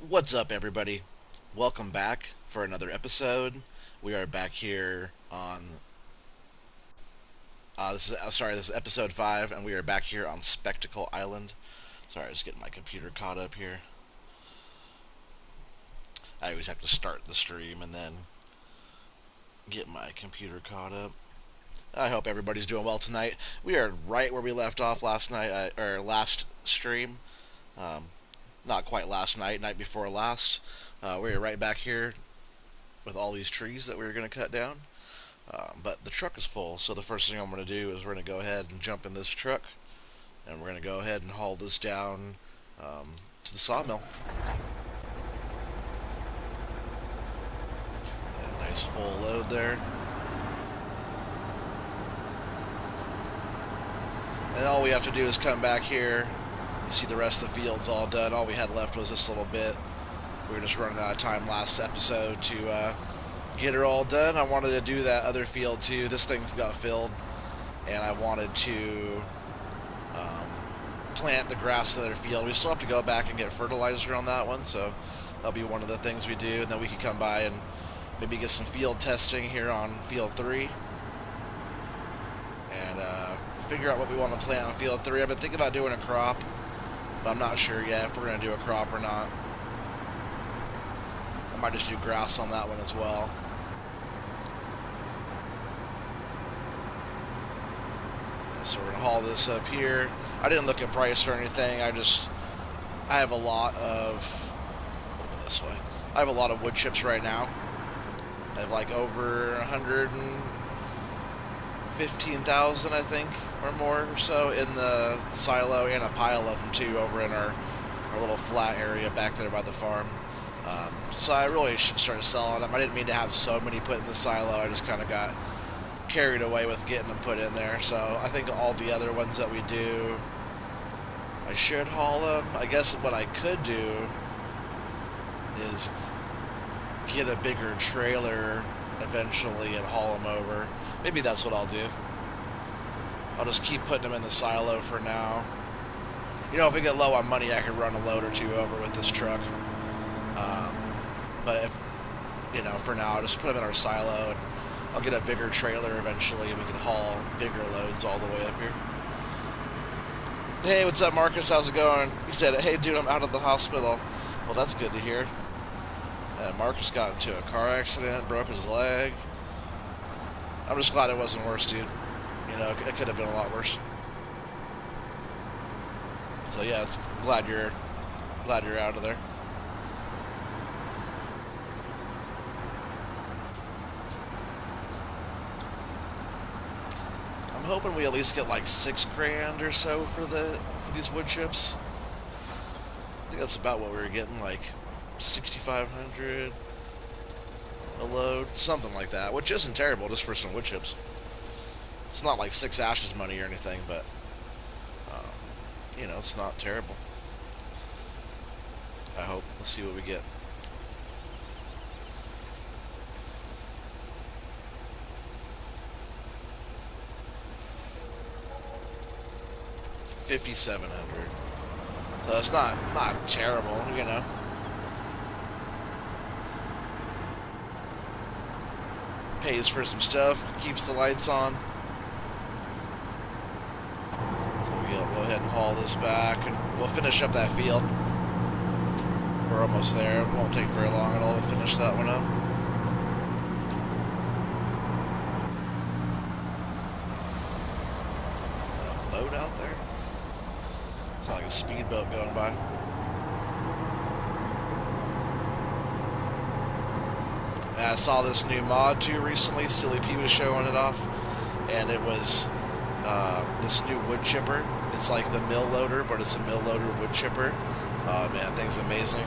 What's up, everybody? Welcome back for another episode. We are back here on this is episode 5, and we are back here on Spectacle Island. Sorry, just getting my computer caught up here. I always have to start the stream and then get my computer caught up. I hope everybody's doing well tonight. We are right where we left off last night, or last stream. Um, Not quite last night, night before last. We are right back here with all these trees that we were going to cut down. But the truck is full, so the first thing I'm going to do is we're going to go ahead and jump in this truck, and we're going to go ahead and haul this down to the sawmill. Nice full load there. And all we have to do is come back here. You see the rest of the field's all done. All we had left was this little bit. We were just running out of time last episode to get it all done. I wanted to do that other field too. This thing got filled, and I wanted to plant the grass in the other field. We still have to go back and get fertilizer on that one, so that'll be one of the things we do. And then we can come by and maybe get some field testing here on field 3 and figure out what we want to plant on field 3. I've been thinking about doing a crop, but I'm not sure yet if we're going to do a crop or not. I might just do grass on that one as well. So we're going to haul this up here. I didn't look at price or anything. I have a lot of, this way. I have a lot of wood chips right now. I have like over 115,000, I think, or more or so in the silo, and a pile of them too over in our little flat area back there by the farm. So I really should start selling them. I didn't mean to have so many put in the silo. I just kind of got carried away with getting them put in there. So I think all the other ones that we do, I should haul them. I guess what I could do is get a bigger trailer eventually and haul them over. Maybe that's what I'll do. I'll just keep putting them in the silo for now. You know, if we get low on money, I could run a load or two over with this truck. But if, you know, for now, I'll just put them in our silo, and I'll get a bigger trailer eventually, and we can haul bigger loads all the way up here. Hey, what's up, Marcus? How's it going? He said, hey, dude, I'm out of the hospital. Well, that's good to hear. Marcus got into a car accident, broke his leg. I'm just glad it wasn't worse, dude. You know, it could have been a lot worse. So yeah, glad you're out of there. I'm hoping we at least get like $6,000 or so for these wood chips. I think that's about what we were getting, like 6,500 a load, something like that, which isn't terrible just for some wood chips. It's not like 6 ashes money or anything, but you know, it's not terrible. I hope. Let's see what we get. $5,700. So it's not terrible, you know. Pays for some stuff, keeps the lights on. So we'll go ahead and haul this back, and we'll finish up that field. We're almost there. It won't take very long at all to finish that one up. Boat out there? It's like a speedboat going by. I saw this new mod too recently. Silly P was showing it off, and it was this new wood chipper. It's like the mill loader, but it's a mill loader wood chipper. Oh man, that thing's amazing.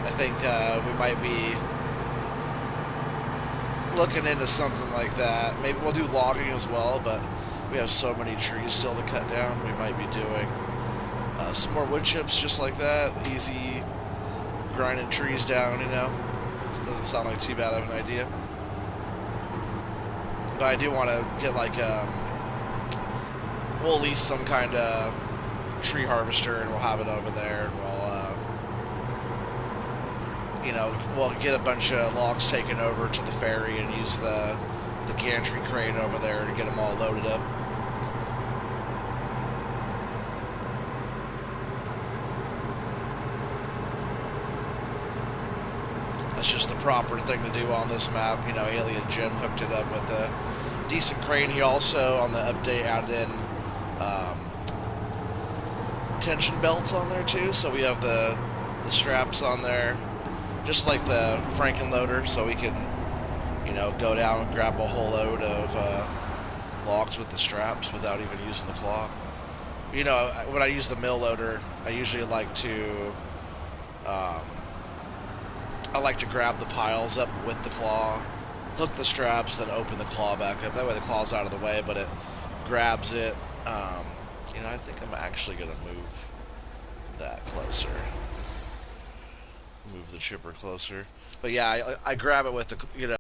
I think we might be looking into something like that. Maybe we'll do logging as well, but we have so many trees still to cut down. We might be doing some more wood chips just like that. Easy grinding trees down, you know. It doesn't sound like too bad of an idea. But I do want to get like we'll lease some kind of tree harvester, and we'll have it over there, and you know, we'll get a bunch of logs taken over to the ferry and use the Gantry Crane over there to get them all loaded up. That's just the proper thing to do on this map. You know, Alien Jim hooked it up with a decent crane. He also, on the update, added in tension belts on there too, so we have the straps on there, just like the Frankenloader, so we can, you know, go down and grab a whole load of logs with the straps without even using the claw. You know, when I use the mill loader, I usually like to grab the piles up with the claw, hook the straps, then open the claw back up. That way the claw's out of the way, but it grabs it. You know, I think I'm actually going to move that closer. Move the chipper closer. But yeah, I grab it with the, you know,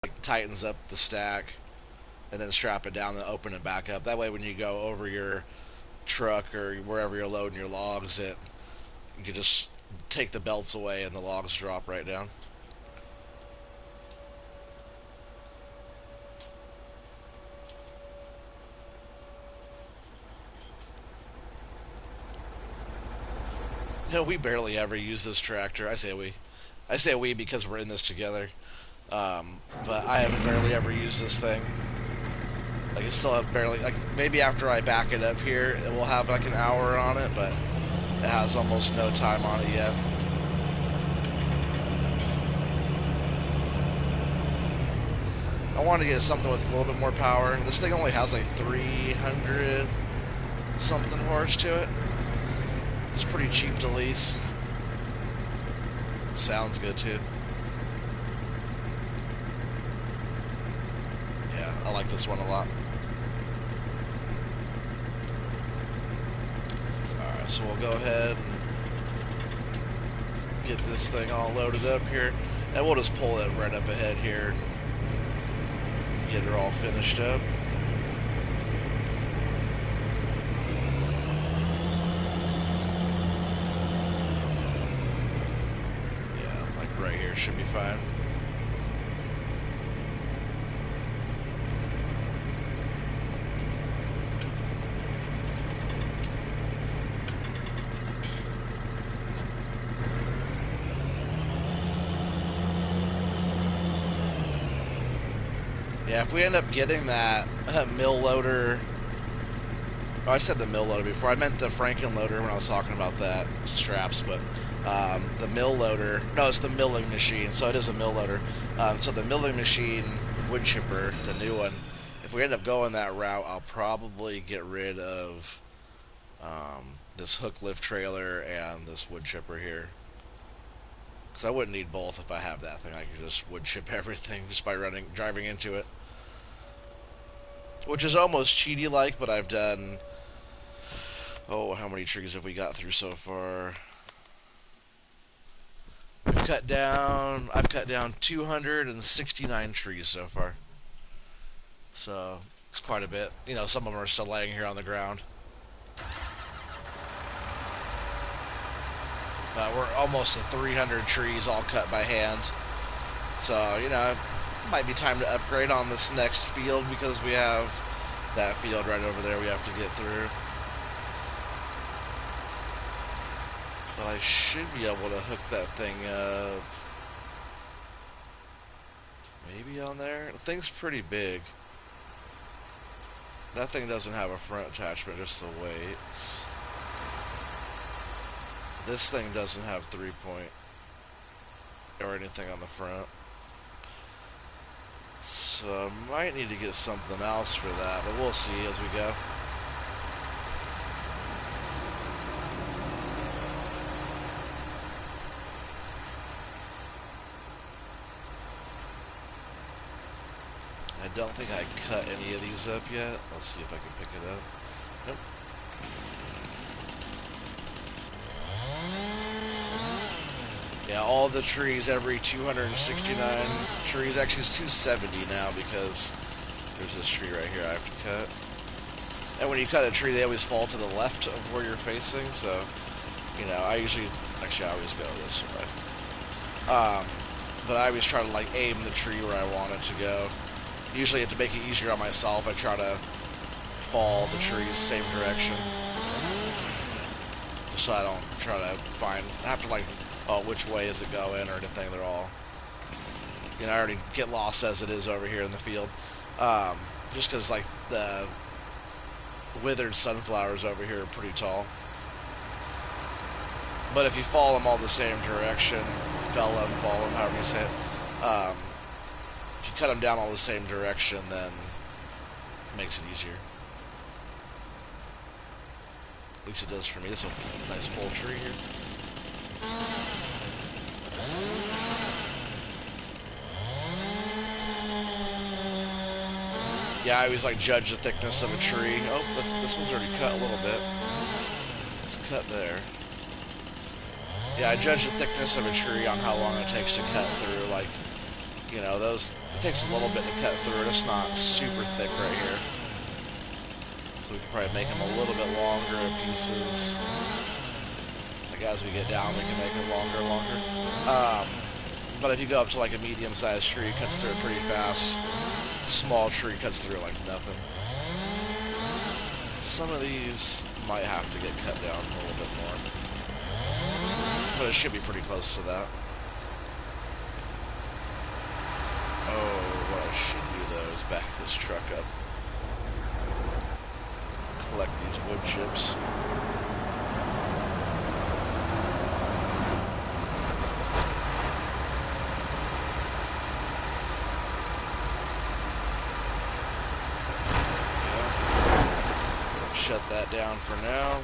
like tightens up the stack, and then strap it down and open it back up. That way when you go over your truck or wherever you're loading your logs, you can just take the belts away and the logs drop right down. You know, we barely ever use this tractor. I say we because we're in this together. But I haven't barely ever used this thing. Like, it's still barely, like, maybe after I back it up here, it will have like an hour on it, but it has almost no time on it yet. I want to get something with a little bit more power. This thing only has like 300 something horse to it. It's pretty cheap to lease. Sounds good too. Yeah, I like this one a lot. Alright, so we'll go ahead and get this thing all loaded up here. And we'll just pull it right up ahead here and get her all finished up. Right here should be fine. Yeah, if we end up getting that mill loader, oh, I said the mill loader before. I meant the Frankenloader when I was talking about that straps, but the mill loader, no, it's the milling machine, so it is a mill loader. So the milling machine wood chipper, the new one, if we end up going that route, I'll probably get rid of this hook lift trailer and this wood chipper here. Because I wouldn't need both if I have that thing. I could just wood chip everything just by driving into it. Which is almost cheaty-like, but I've done... Oh, how many trees have we got through so far? I've cut down 269 trees so far. So, it's quite a bit. You know, some of them are still laying here on the ground. We're almost to 300 trees all cut by hand. So, you know, it might be time to upgrade on this next field because we have that field right over there we have to get through. But I should be able to hook that thing up. Maybe on there? The thing's pretty big. That thing doesn't have a front attachment, just the weights. This thing doesn't have 3-point or anything on the front. So I might need to get something else for that, but we'll see as we go. I don't think I cut any of these up yet. Let's see if I can pick it up. Nope. Yeah, all the trees, every 269 trees, actually it's 270 now because there's this tree right here I have to cut. And when you cut a tree, they always fall to the left of where you're facing, so, you know, I always go this way. But I always try to like aim the tree where I want it to go. Usually to make it easier on myself, I try to fall the trees same direction. Just so I don't try to have to like, oh, which way is it going or anything. They're all, you know, I already get lost as it is over here in the field. Just because like the withered sunflowers over here are pretty tall. But if you fall them all the same direction, fall them, however you say it, if you cut them down all the same direction, then it makes it easier. At least it does for me. This is a nice full tree here. Yeah, I always like judge the thickness of a tree. Oh, this one's already cut a little bit. It's cut there. Yeah, I judge the thickness of a tree on how long it takes to cut through. Like, you know, it takes a little bit to cut through. It's not super thick right here. So we can probably make them a little bit longer in pieces. Like as we get down, we can make it longer. But if you go up to like a medium-sized tree, it cuts through it pretty fast. Small tree cuts through like nothing. Some of these might have to get cut down a little bit more. But it should be pretty close to that. Oh, what I should do though is back this truck up. Collect these wood chips. Yeah. Shut that down for now.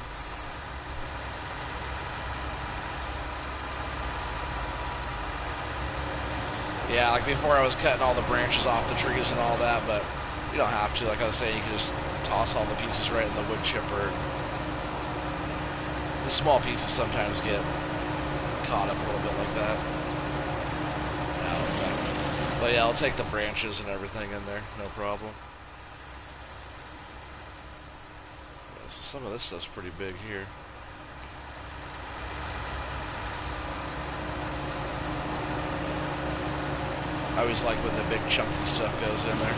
Yeah, like before I was cutting all the branches off the trees and all that, but you don't have to. Like I was saying, you can just toss all the pieces right in the wood chipper. The small pieces sometimes get caught up a little bit like that. But yeah, I'll take the branches and everything in there, no problem. Yeah, so some of this stuff's pretty big here. I always like when the big chunky stuff goes in there.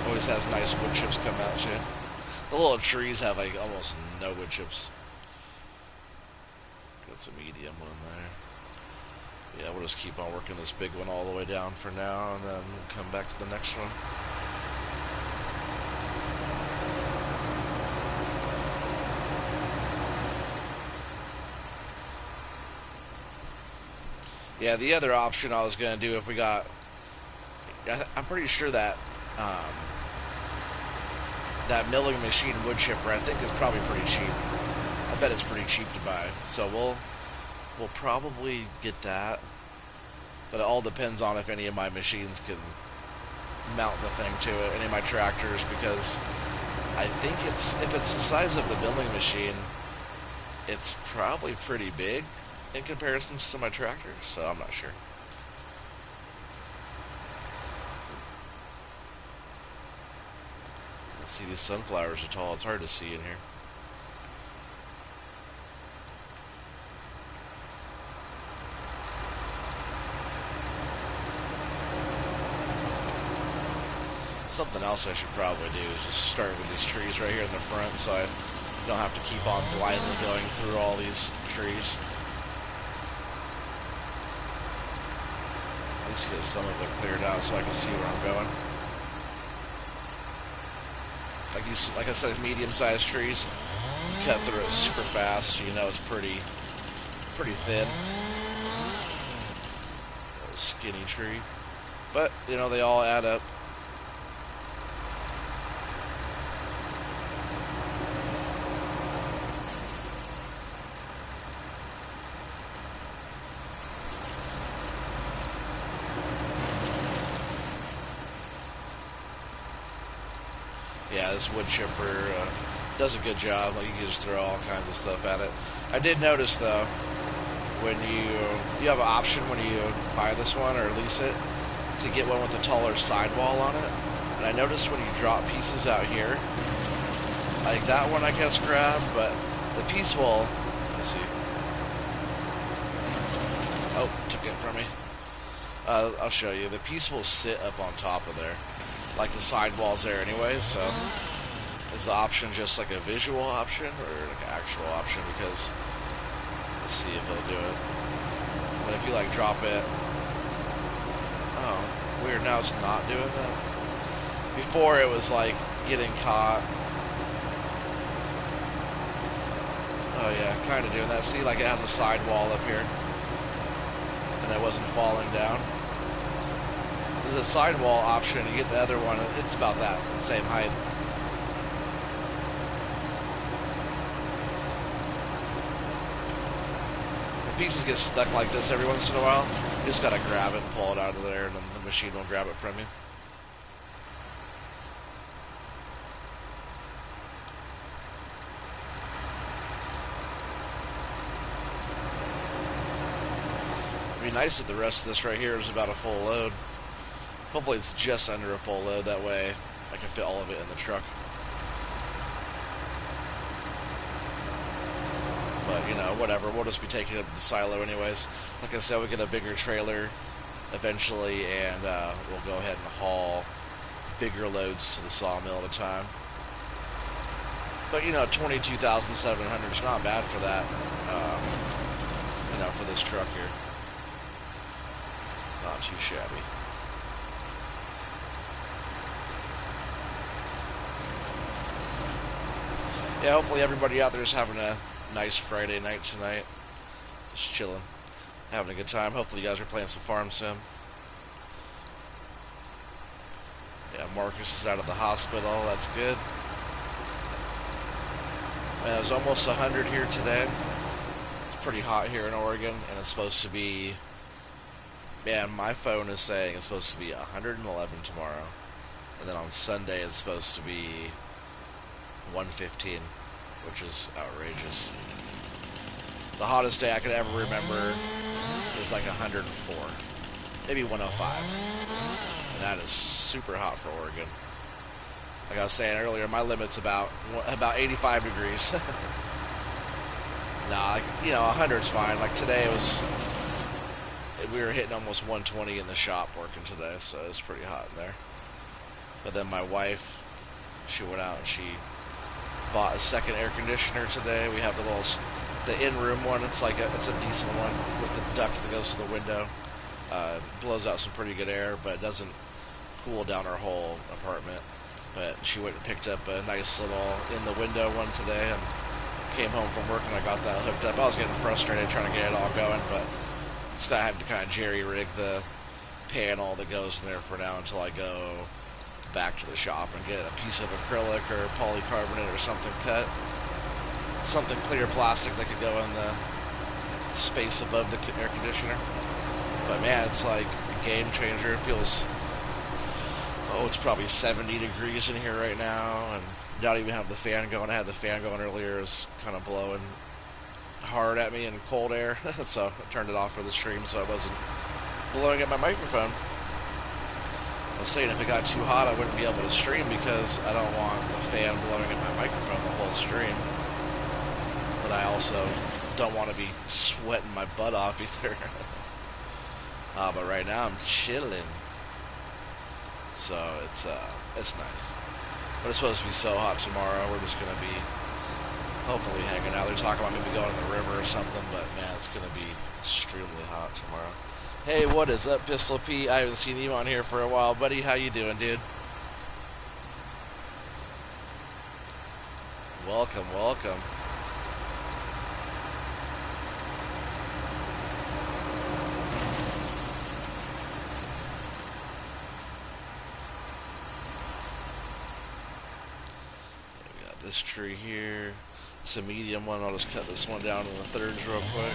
Always has nice wood chips come out too. The little trees have like almost no wood chips. Got some medium one there. Yeah, we'll just keep on working this big one all the way down for now, and then come back to the next one. Yeah, the other option I was going to do if we got... I'm pretty sure that that milling machine wood chipper, I think, is probably pretty cheap. I bet it's pretty cheap to buy. So we'll probably get that. But it all depends on if any of my machines can mount the thing to it, any of my tractors, because I think if it's the size of the milling machine, it's probably pretty big in comparison to my tractor, so I'm not sure. Let's see, these sunflowers are tall. It's hard to see in here. Something else I should probably do is just start with these trees right here in the front, so I don't have to keep on blindly going through all these trees. At least get some of it cleared out so I can see where I'm going. Like these, like I said, medium-sized trees, you cut through it super fast. You know it's pretty thin. A skinny tree, but you know they all add up. Yeah, this wood chipper does a good job. Like, you can just throw all kinds of stuff at it. I did notice though, when you have an option when you buy this one or lease it to get one with a taller sidewall on it. And I noticed when you drop pieces out here, like that one I guess grabbed, but the piece will, let's see, Oh, took it from me. I'll show you. The piece will sit up on top of there. Like the sidewall's there anyway, so is the option just like a visual option or like an actual option? Because let's see if it'll do it. But if you like drop it, oh, weird. Now it's not doing that. Before it was like getting caught. Oh yeah, kind of doing that. See, like it has a sidewall up here, and it wasn't falling down. There's a sidewall option. You get the other one. It's about that same height. When pieces get stuck like this every once in a while, you just gotta grab it and pull it out of there, and then the machine will grab it from you. It'd be nice if the rest of this right here is about a full load. Hopefully it's just under a full load, that way I can fit all of it in the truck. But, you know, whatever, we'll just be taking it up to the silo anyways. Like I said, we'll get a bigger trailer eventually, and we'll go ahead and haul bigger loads to the sawmill at a time. But, you know, 22,700 is not bad for that, you know, for this truck here. Not too shabby. Yeah, hopefully everybody out there is having a nice Friday night tonight. Just chilling. Having a good time. Hopefully you guys are playing some farm sim. Yeah, Marcus is out of the hospital. That's good. Man, it was almost 100 here today. It's pretty hot here in Oregon, and it's supposed to be... Man, my phone is saying it's supposed to be 111 tomorrow. And then on Sunday it's supposed to be 115, which is outrageous. The hottest day I could ever remember is like 104, maybe 105. And that is super hot for Oregon. Like I was saying earlier, my limit's about 85 degrees. Nah, like, you know, 100's fine. Like today we were hitting almost 120 in the shop working today, so it was pretty hot in there. But then my wife, she went out and she bought a second air conditioner today. We have the in-room one. It's like it's a decent one with the duct that goes to the window. Blows out some pretty good air, but it doesn't cool down our whole apartment. But she went and picked up a nice little in-the-window one today and came home from work and I got that hooked up. I was getting frustrated trying to get it all going, but I had to kind of jerry-rig the panel that goes in there for now until I go back to the shop and get a piece of acrylic or polycarbonate or something cut. Something clear plastic that could go in the space above the air conditioner. But man, it's like a game changer. It feels, oh, it's probably 70 degrees in here right now, and not even have the fan going. I had the fan going earlier. It was kind of blowing hard at me in cold air, so I turned it off for the stream so I wasn't blowing at my microphone. I was saying if it got too hot, I wouldn't be able to stream because I don't want the fan blowing at my microphone the whole stream. But I also don't want to be sweating my butt off either. But right now I'm chilling, so it's nice. But it's supposed to be so hot tomorrow. We're just gonna be hopefully hanging out. They're talking about maybe going to the river or something, but man, it's gonna be extremely hot tomorrow. Hey, what is up, Pistol Pete? I haven't seen you on here for a while, buddy. How you doing, dude? Welcome, welcome. We got this tree here. It's a medium one. I'll just cut this one down in the thirds real quick.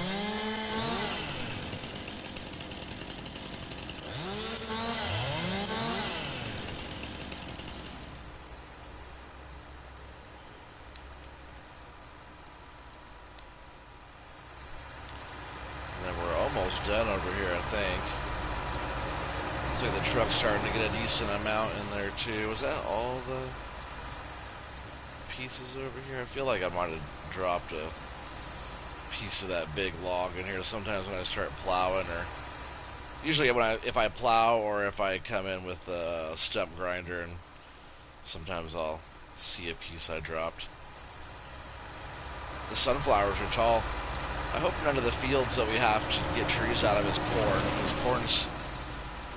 Done over here, I think. Looks like the truck's starting to get a decent amount in there too. Was that all the pieces over here? I feel like I might have dropped a piece of that big log in here sometimes when I start plowing, or usually if I plow or if I come in with a stump grinder, and sometimes I'll see a piece I dropped. The sunflowers are tall. I hope none of the fields that we have to get trees out of is corn, because corn's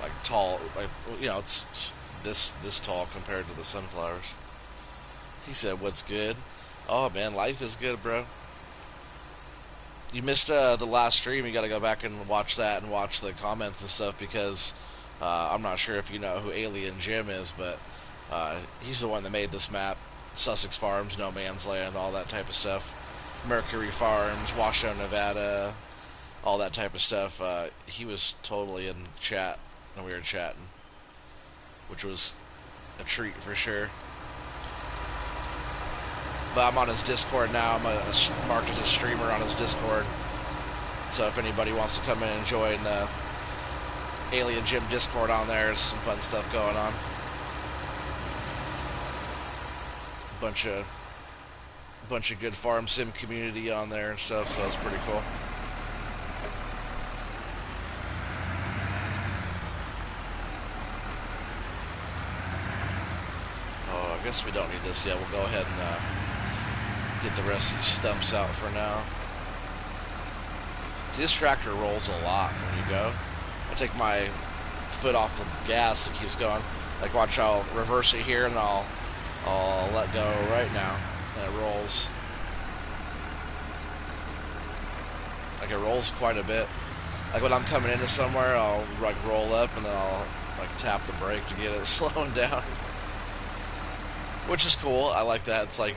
like tall, like, you know, it's this tall compared to the sunflowers. He said, "What's good?" Oh man, life is good, bro. You missed the last stream. You got to go back and watch that and watch the comments and stuff, because I'm not sure if you know who Alien Jim is, but he's the one that made this map. Sussex Farms, No Man's Land, all that type of stuff. Mercury Farms, Washoe, Nevada, all that type of stuff. He was totally in chat when we were chatting, which was a treat for sure. But I'm on his Discord now. I'm marked as a streamer on his Discord. So if anybody wants to come in and join the Alien Jim Discord on there, there's some fun stuff going on. Bunch of good farm sim community on there and stuff, so it's pretty cool. Oh, I guess we don't need this yet. We'll go ahead and get the rest of these stumps out for now. See, this tractor rolls a lot when you go. I take my foot off the gas, it keeps going. Like, watch, I'll reverse it here and I'll let go right now, and it rolls. Like, it rolls quite a bit. Like, when I'm coming into somewhere, I'll like roll up and then I'll like tap the brake to get it slowing down, which is cool. I like that. It's like,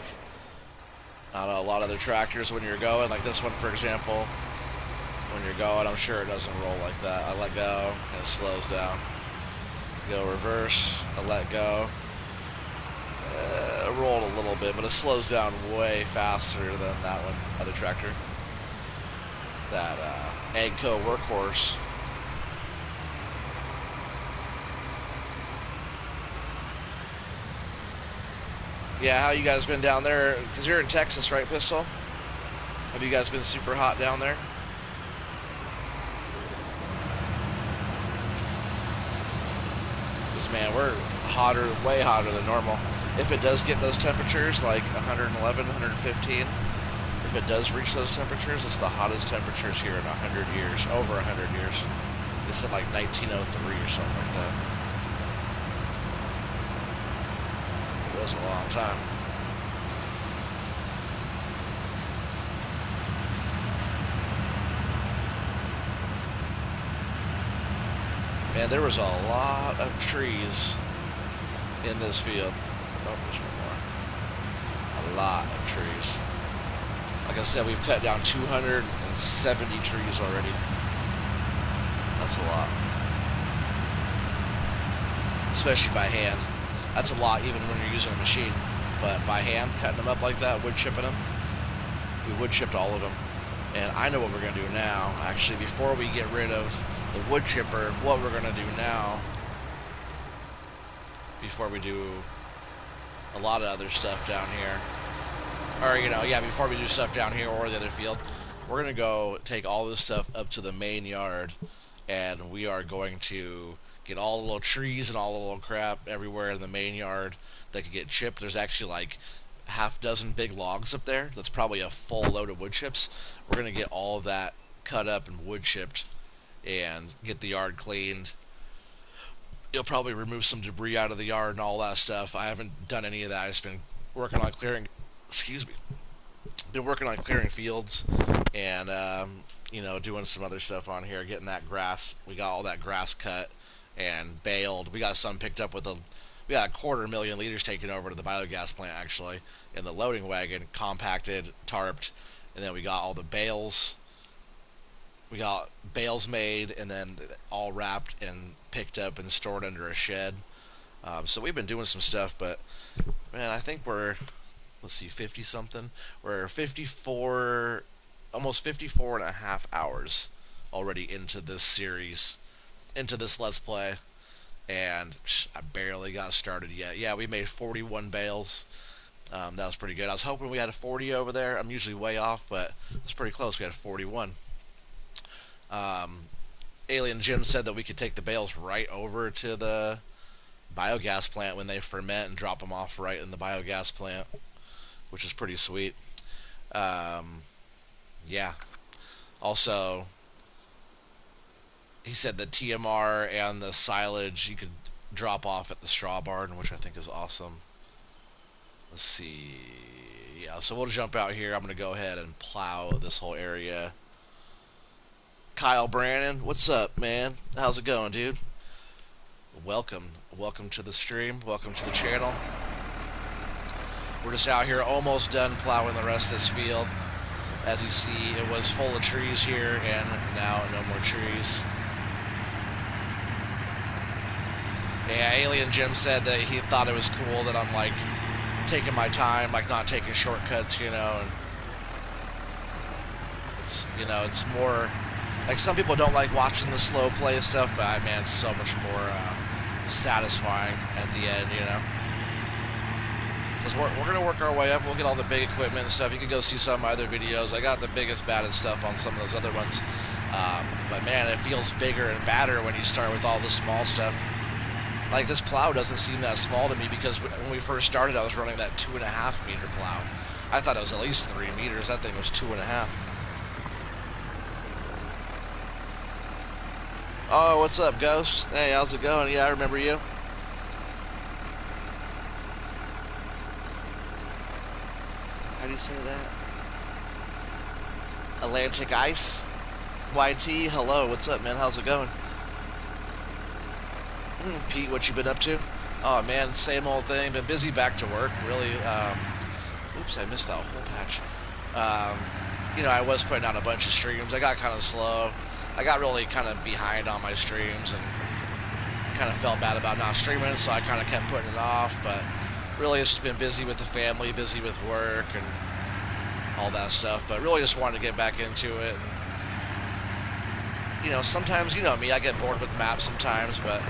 I don't know, a lot of the tractors when you're going, like this one for example, when you're going, I'm sure it doesn't roll like that. I let go and it slows down. Go reverse, I let go. It rolled a little bit, but it slows down way faster than that one, other tractor. That Agco workhorse. Yeah, how you guys been down there? Because you're in Texas, right, Pistol? Have you guys been super hot down there? Because, man, we're hotter, way hotter than normal. If it does get those temperatures, like 111, 115, if it does reach those temperatures, it's the hottest temperatures here in 100 years, over 100 years. It's in like 1903 or something like that. It was a long time. Man, there was a lot of trees in this field. Oh, there's one more. A lot of trees. Like I said, we've cut down 270 trees already. That's a lot. Especially by hand. That's a lot even when you're using a machine. But by hand, cutting them up like that, wood chipping them, we wood chipped all of them. And I know what we're going to do now. Actually, before we get rid of the wood chipper, what we're going to do now, before we do a lot of other stuff down here, or, you know, yeah, before we do stuff down here or the other field, we're going to go take all this stuff up to the main yard, and we are going to get all the little trees and all the little crap everywhere in the main yard that could get chipped. There's actually like half dozen big logs up there. That's probably a full load of wood chips. We're going to get all of that cut up and wood chipped and get the yard cleaned. You'll probably remove some debris out of the yard and all that stuff. I haven't done any of that. I've just been working on clearing, excuse me, been working on clearing fields and, you know, doing some other stuff on here, getting that grass. We got all that grass cut and baled. We got some picked up with we got 250,000 liters taken over to the biogas plant, actually, in the loading wagon, compacted, tarped, and then we got all the bales. We got bales made and then all wrapped and picked up and stored under a shed. So we've been doing some stuff, but man, I think we're, let's see, 50 something. We're 54, almost 54 and a half hours already into this series, into this Let's Play, and I barely got started yet. Yeah, we made 41 bales, That was pretty good. I was hoping we had a 40 over there. I'm usually way off, but it was pretty close. We had a 41. Um, Alien Jim said that we could take the bales right over to the biogas plant when they ferment and drop them off right in the biogas plant, which is pretty sweet. Um, yeah. Also, he said the TMR and the silage you could drop off at the straw barn, which I think is awesome. Let's see. Yeah, so we'll jump out here. I'm going to go ahead and plow this whole area. Kyle Brannon, what's up, man? How's it going, dude? Welcome. Welcome to the stream. Welcome to the channel. We're just out here almost done plowing the rest of this field. As you see, it was full of trees here, and now no more trees. Yeah, Alien Jim said that he thought it was cool that I'm, like, taking my time, like, not taking shortcuts, you know, and it's, you know, it's more, like, some people don't like watching the slow play stuff, but, man, it's so much more satisfying at the end, you know. Because we're going to work our way up. We'll get all the big equipment and stuff. You can go see some of my other videos. I got the biggest, baddest stuff on some of those other ones. But, man, it feels bigger and badder when you start with all the small stuff. Like, this plow doesn't seem that small to me because when we first started, I was running that 2.5 meter plow. I thought it was at least 3 meters. That thing was 2.5. Oh, what's up, Ghost? Hey, how's it going? Yeah, I remember you. How do you say that? Atlantic Ice? YT, hello, what's up, man? How's it going? Pete, what you been up to? Oh, man, same old thing. Been busy back to work, really. Oops, I missed that whole patch. You know, I was putting out a bunch of streams. I got kind of slow. I got really kind of behind on my streams and kind of felt bad about not streaming, so I kind of kept putting it off. But really, it's just been busy with the family, busy with work, and all that stuff. But really just wanted to get back into it. And, you know, sometimes, you know me, I get bored with maps sometimes, but,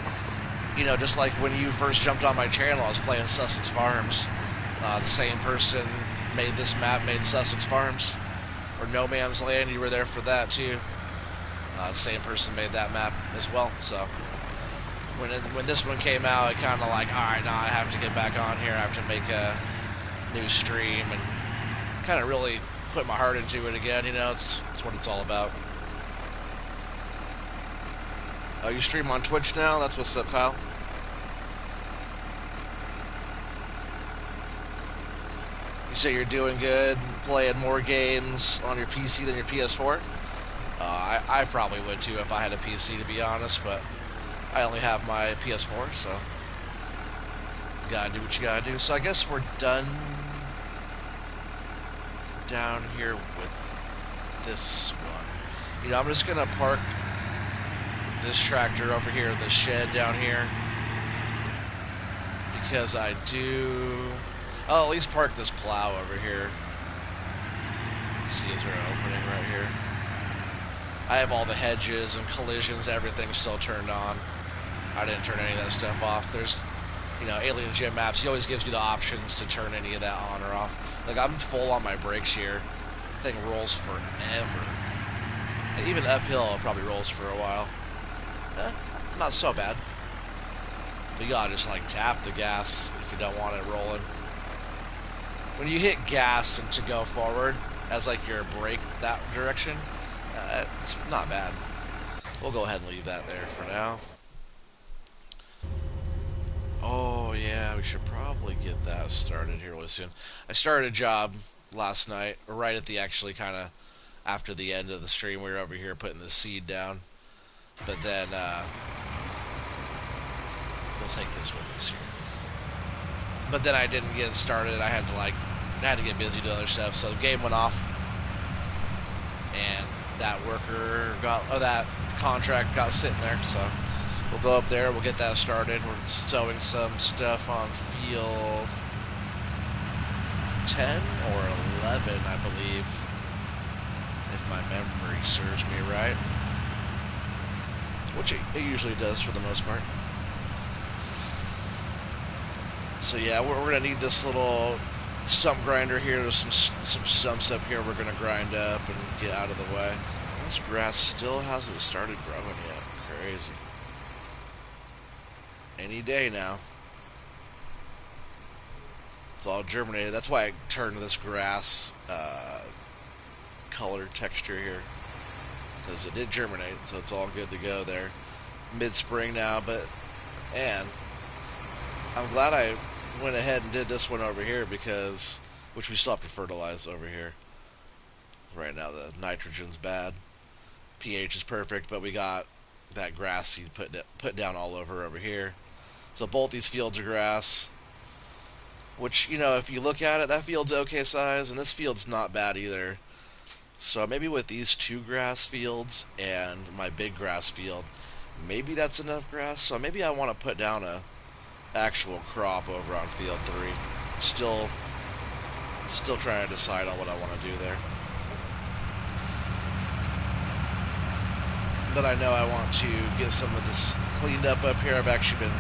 you know, just like when you first jumped on my channel, I was playing Sussex Farms. The same person made this map, made Sussex Farms, or No Man's Land. You were there for that too. The same person made that map as well. So when this one came out, it kind of like, all right, now I have to get back on here. I have to make a new stream and kind of really put my heart into it again. You know, it's what it's all about. Oh, you stream on Twitch now? That's what's up, Kyle. You say you're doing good, playing more games on your PC than your PS4? I probably would too if I had a PC, to be honest, but I only have my PS4, so you gotta do what you gotta do. So I guess we're done down here with this one. You know, I'm just gonna park this tractor over here in the shed down here because I do. I'll at least park this plow over here. Let's see, is there an opening right here? I have all the hedges and collisions, everything still turned on. I didn't turn any of that stuff off. There's, you know, Alien Gym maps. He always gives you the options to turn any of that on or off. Like, I'm full on my brakes here. The thing rolls forever. Even uphill, it probably rolls for a while. Not so bad. But you gotta just, like, tap the gas if you don't want it rolling. When you hit gas and to go forward as, like, your brake that direction, it's not bad. We'll go ahead and leave that there for now. Oh, yeah, we should probably get that started here really soon. I started a job last night, or right at the actually kind of after the end of the stream. We were over here putting the seed down. But then, we'll take this with us here. But then I didn't get it started. I had to get busy doing other stuff. So the game went off. And that worker that contract got sitting there, so we'll go up there, we'll get that started. We're sowing some stuff on field 10 or 11, I believe, if my memory serves me right, which it usually does for the most part. So yeah, we're gonna need this little stump grinder here. There's some stumps up here we're gonna grind up and get out of the way. This grass still hasn't started growing yet. Crazy. Any day now. It's all germinated. That's why I turned this grass color texture here, because it did germinate, so it's all good to go there. Mid-spring now, but and I'm glad I went ahead and did this one over here, because which we still have to fertilize over here. Right now the nitrogen's bad. pH is perfect, but we got that grass seed put down all over here. So both these fields are grass, which, you know, if you look at it, that field's okay size, and this field's not bad either. So maybe with these two grass fields and my big grass field, maybe that's enough grass. So maybe I want to put down a actual crop over on field 3. Still trying to decide on what I want to do there. But I know I want to get some of this cleaned up here. I've actually been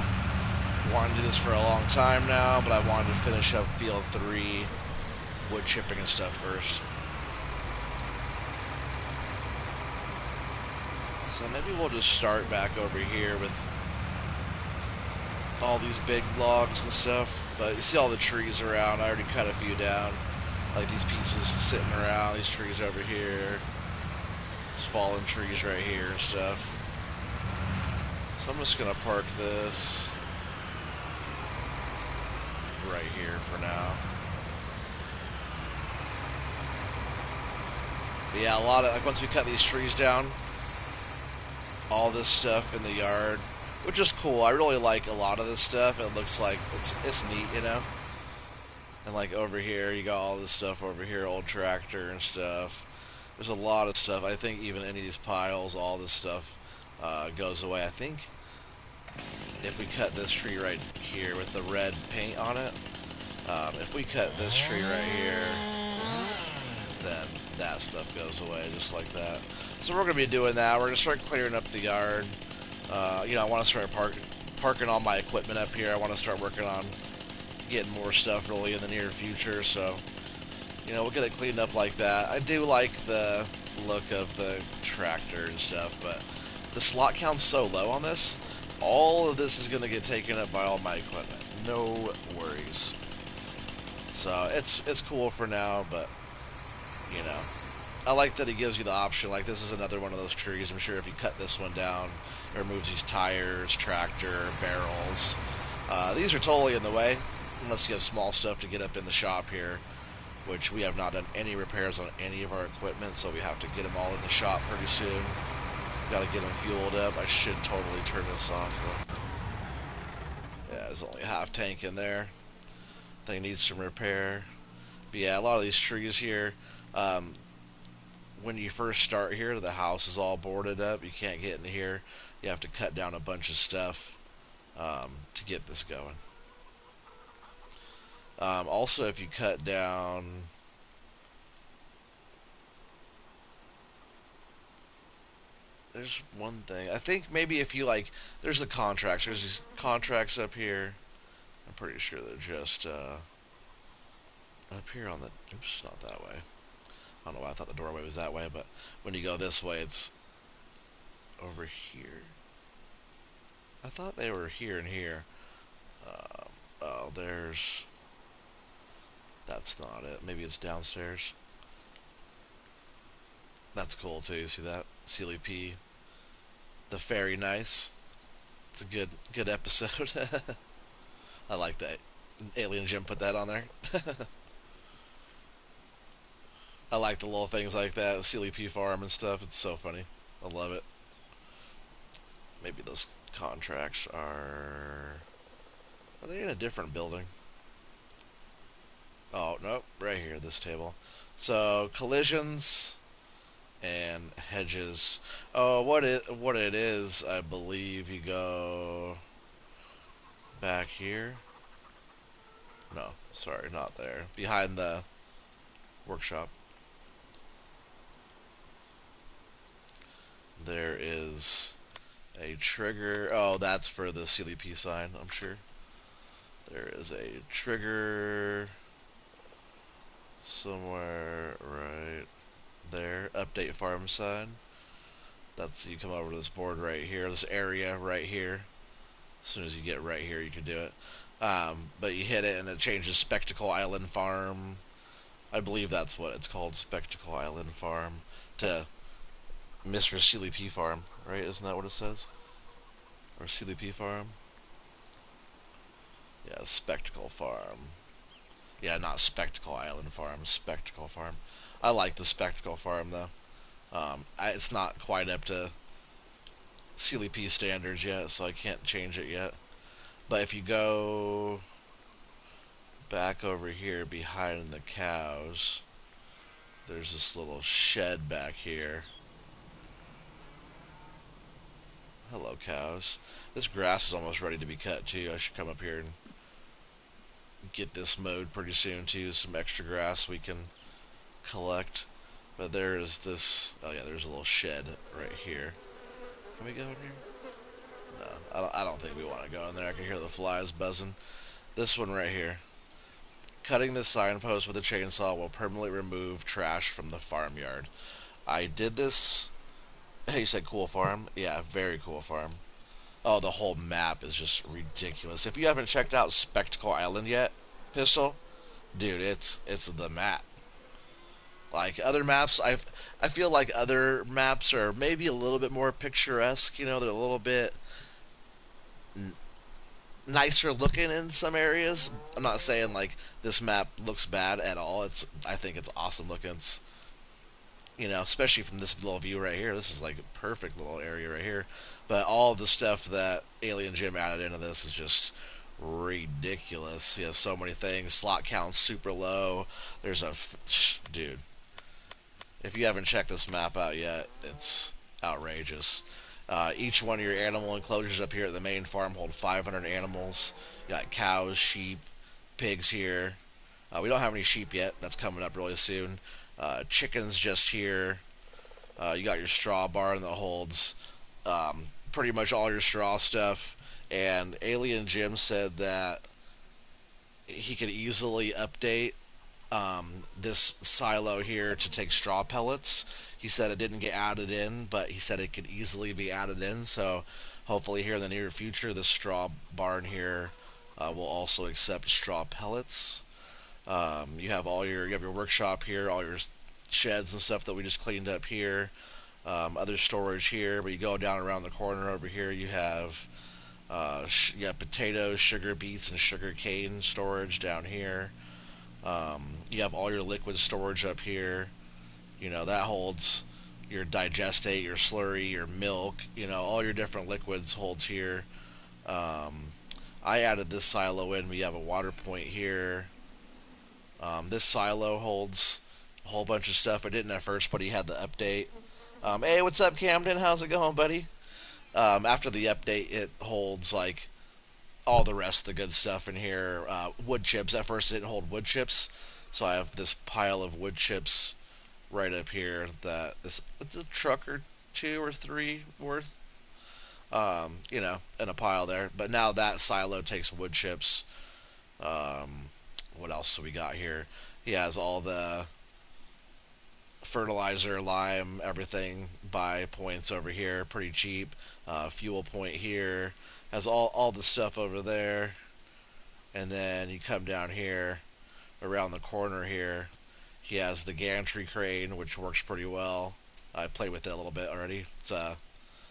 wanting to do this for a long time now, but I wanted to finish up field 3 wood chipping and stuff first. So maybe we'll just start back over here with all these big logs and stuff. But you see all the trees around. I already cut a few down. Like these pieces sitting around, these trees over here. These fallen trees right here and stuff. So I'm just going to park this right here for now. But yeah, a lot of, like, once we cut these trees down, all this stuff in the yard, which is cool. I really like a lot of this stuff. It looks like it's neat, you know. And like over here, you got all this stuff over here, old tractor and stuff. There's a lot of stuff. I think even any of these piles, all this stuff goes away. I think if we cut this tree right here with the red paint on it, if we cut this tree right here, then that stuff goes away just like that. So we're going to be doing that. We're going to start clearing up the yard. You know, I want to start parking all my equipment up here. I want to start working on getting more stuff really in the near future. So, you know, we'll get it cleaned up like that. I do like the look of the tractor and stuff, but the slot count's so low on this. All of this is going to get taken up by all my equipment. No worries. So it's cool for now, but, you know, I like that it gives you the option. Like, this is another one of those trees. I'm sure if you cut this one down, it removes these tires, tractor, barrels. These are totally in the way, unless you have small stuff to get up in the shop here, which we have not done any repairs on any of our equipment, so we have to get them all in the shop pretty soon. Got to get them fueled up. I should totally turn this off, though. Yeah, there's only a half tank in there. Thing needs some repair. But yeah, a lot of these trees here, when you first start here, the house is all boarded up. You can't get in here. You have to cut down a bunch of stuff to get this going. Also, if you cut down, there's one thing. I think maybe if you, like, there's the contracts. There's these contracts up here. I'm pretty sure they're just up here on the, oops, not that way. I don't know why I thought the doorway was that way, but when you go this way, it's over here. I thought they were here and here. Oh, there's, that's not it. Maybe it's downstairs. That's cool too. You see that? Sealy P. The Fairy Nice. It's a good episode. I like that. Alien Jim put that on there. I like the little things like that, Sealy P Farm and stuff. It's so funny. I love it. Maybe those contracts are they in a different building? Oh, nope, right here, this table. So, collisions and hedges. Oh, what it is, I believe you go back here. No, sorry, not there. Behind the workshop. There is a trigger. Oh, that's for the CLP sign, I'm sure. There is a trigger. somewhere right there. Update farm side. That's you come over to this board right here, this area right here. As soon as you get right here, you can do it. But you hit it and it changes Spectacle Island Farm. I believe that's what it's called, Spectacle Island Farm, to Mr. Sealy P Farm, right? Isn't that what it says? Or Sealy P Farm? Yeah, Spectacle Farm. Yeah, not Spectacle Island Farm, Spectacle Farm. I like the Spectacle Farm though. It's not quite up to Sealy P standards yet, so I can't change it yet. But if you go back over here behind the cows, there's this little shed back here. Hello, cows. This grass is almost ready to be cut too. I should come up here and get this mowed pretty soon too. Some extra grass we can collect. But there is this. Oh yeah, there's a little shed right here. Can we go in here? No, I don't think we want to go in there. I can hear the flies buzzing. This one right here. Cutting this signpost with a chainsaw will permanently remove trash from the farmyard. I did this. Hey, you said cool farm? Yeah, very cool farm. Oh, the whole map is just ridiculous. If you haven't checked out Spectacle Island yet, Pistol, dude, it's the map. Like other maps, I feel like other maps are maybe a little bit more picturesque. You know, they're a little bit nicer looking in some areas. I'm not saying like this map looks bad at all. I think it's awesome looking. It's, especially from this little view right here. This is like a perfect little area right here. But all the stuff that Alien Jim added into this is just ridiculous. He has so many things. Slot count's super low. There's a dude. If you haven't checked this map out yet, it's outrageous. Each one of your animal enclosures up here at the main farm hold 500 animals. You got cows, sheep, pigs here. We don't have any sheep yet. That's coming up really soon. Chickens just here. You got your straw barn that holds pretty much all your straw stuff. And Alien Jim said that he could easily update this silo here to take straw pellets. He said it didn't get added in, but he said it could easily be added in. So hopefully here in the near future, this straw barn here will also accept straw pellets. You have your workshop here, all your sheds and stuff that we just cleaned up here. Other storage here, but you go down around the corner over here, you have potatoes, sugar beets, and sugar cane storage down here. You have all your liquid storage up here. That holds your digestate, your slurry, your milk. All your different liquids holds here. I added this silo in. We have a water point here. This silo holds a whole bunch of stuff. I didn't at first, but he had the update. Hey, what's up, Camden? How's it going, buddy? After the update, it holds like all the rest of the good stuff in here. Wood chips. At first, it didn't hold wood chips, so I have this pile of wood chips right up here. It's a truck or two or three worth, in a pile there. But now that silo takes wood chips. What else do we got here? He has all the fertilizer, lime, everything by points over here, pretty cheap. Fuel point here has all the stuff over there, and then you come down here around the corner here. He has the Gantry Crane, which works pretty well. I played with it a little bit already. It's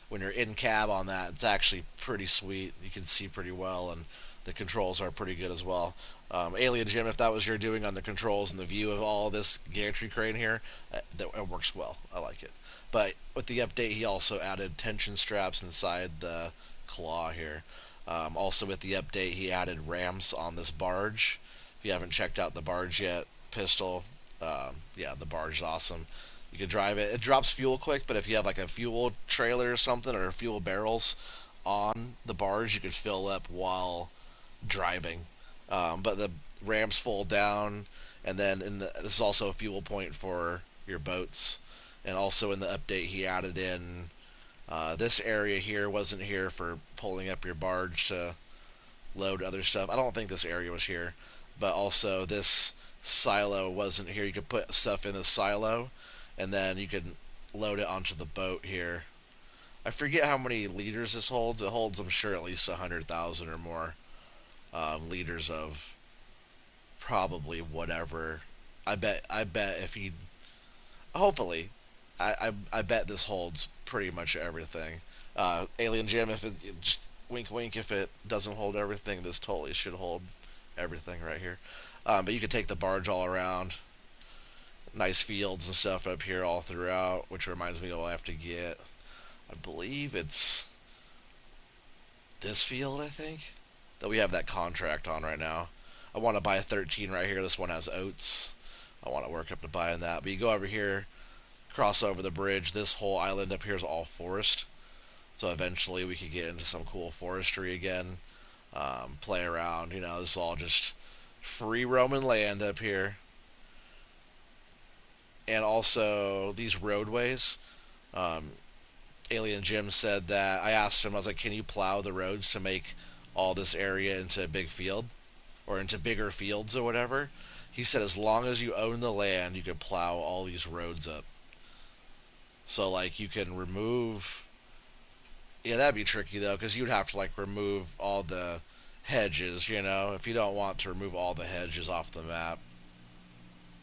when you're in cab on that, it's actually pretty sweet. You can see pretty well, and the controls are pretty good as well. Alien Jim, if that was your doing on the controls and the view of all this Gantry Crane here, it works well. I like it. But with the update, he also added tension straps inside the claw here. Also with the update, he added ramps on this barge. If you haven't checked out the barge yet, Pistol, yeah, the barge is awesome. You can drive it. It drops fuel quick, but if you have like a fuel trailer or something, or fuel barrels on the barge, you could fill up while driving. But the ramps fold down, and then this is also a fuel point for your boats. And also in the update, he added in this area here wasn't here for pulling up your barge to load other stuff. I don't think this area was here, but also this silo wasn't here. You could put stuff in the silo, and then you could load it onto the boat here. I forget how many liters this holds. It holds, I'm sure, at least 100,000 or more liters of probably whatever. I bet if he, hopefully, I bet this holds pretty much everything. Alien Gym, if it just wink wink, if it doesn't hold everything, this totally should hold everything right here. But you could take the barge all around. Nice fields and stuff up here all throughout, which reminds me, I'll have to get. I believe it's this field, I think, that we have that contract on right now. I want to buy a 13 right here. This one has oats. I want to work up to buying that. But you go over here, cross over the bridge. This whole island up here is all forest. So eventually we could get into some cool forestry again. Play around. You know, this is all just free roaming land up here. And also these roadways. Um, Alien Jim said that I asked him, I was like, can you plow the roads to make all this area into a big field or into bigger fields or whatever? He said as long as you own the land, you could plow all these roads up. So like you can remove. Yeah, that'd be tricky though, because you'd have to like remove all the hedges. You know, if you don't want to remove all the hedges off the map,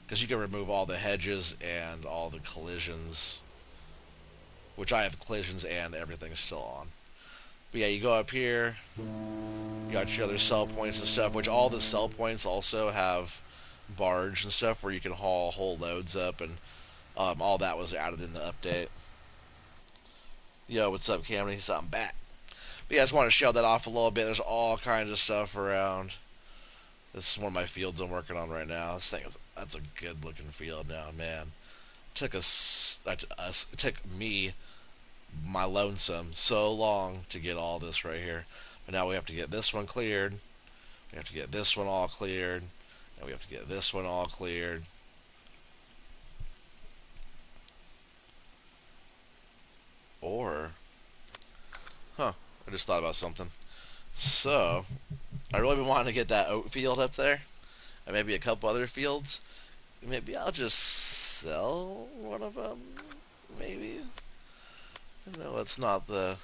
because you can remove all the hedges and all the collisions, which I have collisions and everything still on. But yeah, you go up here, you got your other sell points and stuff, which all the sell points also have barge and stuff where you can haul whole loads up, and all that was added in the update. Yo, what's up, Cameron? He's I'm back. But yeah, I just want to show that off a little bit. There's all kinds of stuff around. This is one of my fields I'm working on right now. This thing is that's a good looking field now, man. It took me my lonesome so long to get all this right here. But now we have to get this one cleared. We have to get this one all cleared. And we have to get this one all cleared. Or, I just thought about something. So, I really been wanting to get that oat field up there. And maybe a couple other fields. Maybe I'll just sell one of them. Maybe. No, that's not the.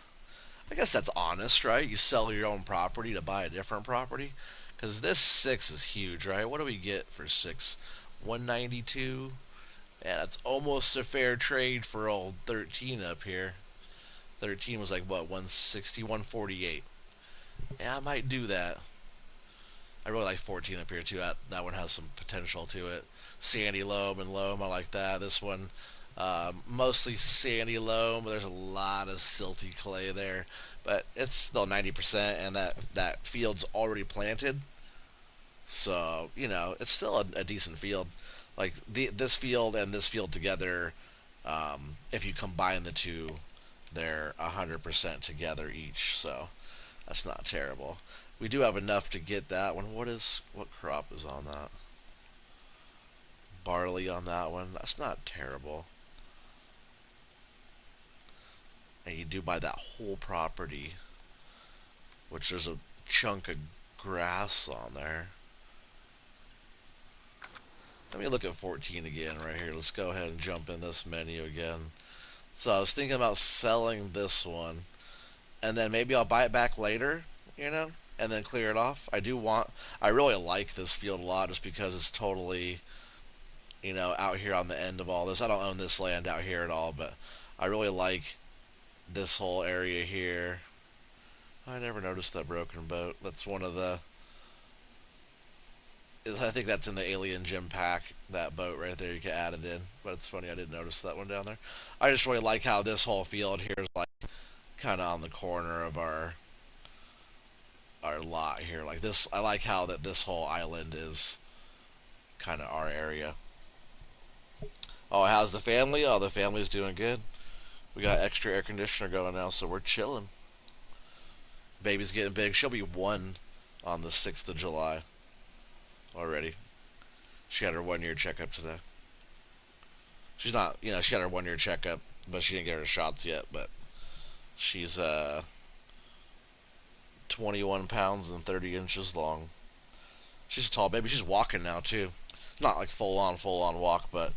I guess that's honest, right? You sell your own property to buy a different property. Because this 6 is huge, right? What do we get for 6? 192? Yeah, that's almost a fair trade for old 13 up here. 13 was like, what, 160, 148? Yeah, I might do that. I really like 14 up here, too. That one has some potential to it. Sandy loam and loam, I like that. This one, mostly sandy loam, but there's a lot of silty clay there. But it's still 90%, and that field's already planted. So, you know, it's still a decent field. Like, this field and this field together, if you combine the two, they're 100% together each. So, that's not terrible. We do have enough to get that one. What crop is on that? Barley on that one. That's not terrible. And you do buy that whole property, which there's a chunk of grass on there. Let me look at 14 again right here. Let's go ahead and jump in this menu again. So I was thinking about selling this one, and then maybe I'll buy it back later, you know, and then clear it off. I really like this field a lot just because it's totally, you know, out here on the end of all this. I don't own this land out here at all, but I really like this whole area here. I never noticed that broken boat. That's one of the. I think that's in the Alien Gym pack. That boat right there, you can add it in. But it's funny, I didn't notice that one down there. I just really like how this whole field here is like kind of on the corner of our lot here. Like this, I like how that this whole island is kind of our area. Oh, how's the family? Oh, the family's doing good. We got extra air conditioner going now, so we're chilling. Baby's getting big. She'll be 1 on the 6th of July already. She had her 1 year checkup today. She's not, you know, she had her 1 year checkup, but she didn't get her shots yet. But she's 21 pounds and 30 inches long. She's a tall baby. She's walking now too. Not like full on walk, but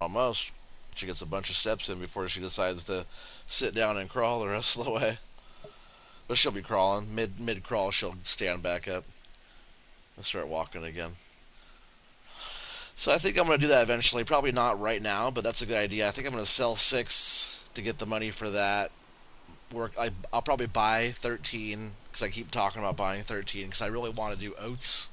almost. She gets a bunch of steps in before she decides to sit down and crawl the rest of the way. But she'll be crawling. Mid crawl, she'll stand back up and start walking again. So I think I'm going to do that eventually. Probably not right now, but that's a good idea. I think I'm going to sell 6 to get the money for that. I'll probably buy 13 because I keep talking about buying 13 because I really want to do Oats,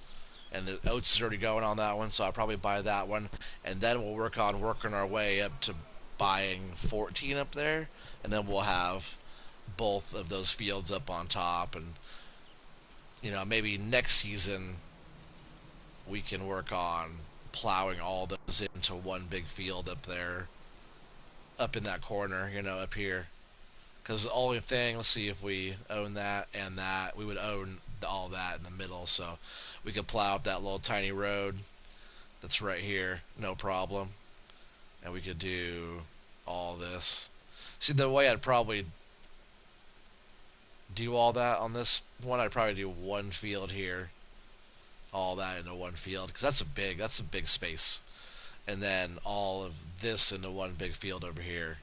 and the Oats is already going on that one, so I'll probably buy that one, and then we'll work on working our way up to buying 14 up there, and then we'll have both of those fields up on top, and maybe next season we can work on plowing all those into one big field up there, up in that corner, up here. Because the only thing, let's see if we own that and that, we would own all that in the middle, so we could plow up that little tiny road that's right here, no problem. And we could do all this. See, the way I'd probably do all that on this one, I'd probably do one field here, all that into one field, because that's a big space. And then all of this into one big field over here,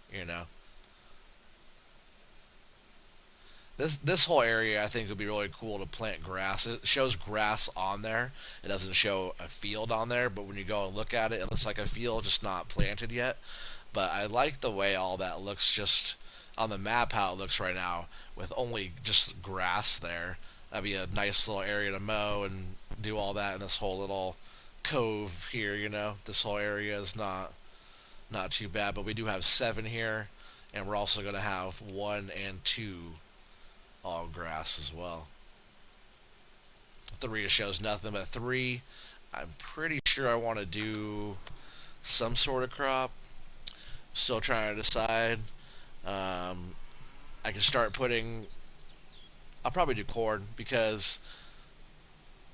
This whole area I think would be really cool to plant grass. It shows grass on there. It doesn't show a field on there, but when you go and look at it, it looks like a field, just not planted yet. But I like the way all that looks just on the map, how it looks right now, with only just grass there. That'd be a nice little area to mow and do all that in this whole little cove here, This whole area is not too bad, but we do have 7 here, and we're also going to have 1 and 2 all grass as well. 3 shows nothing, but 3, I'm pretty sure I want to do some sort of crop. Still trying to decide. I can start putting. I'll probably do corn because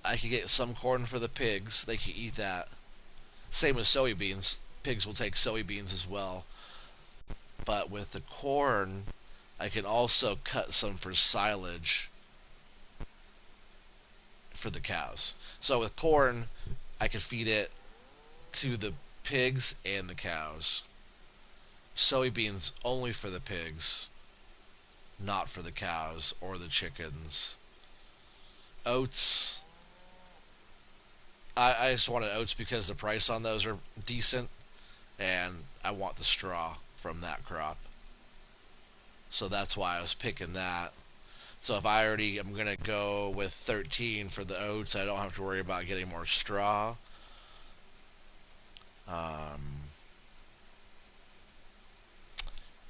I could get some corn for the pigs. They can eat that. Same with soybeans. Pigs will take soybeans as well. But with the corn, I can also cut some for silage for the cows. So with corn, I can feed it to the pigs and the cows. Soybeans only for the pigs, not for the cows or the chickens. Oats, I just wanted oats because the price on those are decent, and I want the straw from that crop. So that's why I was picking that. So if I already am going to go with 13 for the oats, I don't have to worry about getting more straw.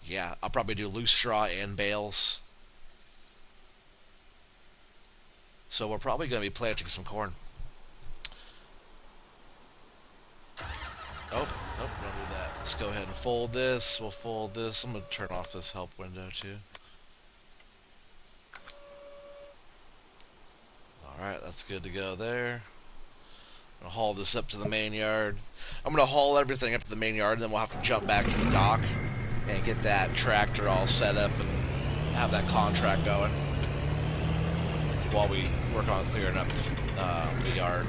Yeah, I'll probably do loose straw and bales. So we're probably going to be planting some corn. Oh, nope, don't do that. Let's go ahead and fold this. We'll fold this. I'm going to turn off this help window too. Alright, that's good to go there. I'm going to haul this up to the main yard. I'm going to haul everything up to the main yard, and then we'll have to jump back to the dock and get that tractor all set up and have that contract going while we work on clearing up the yard.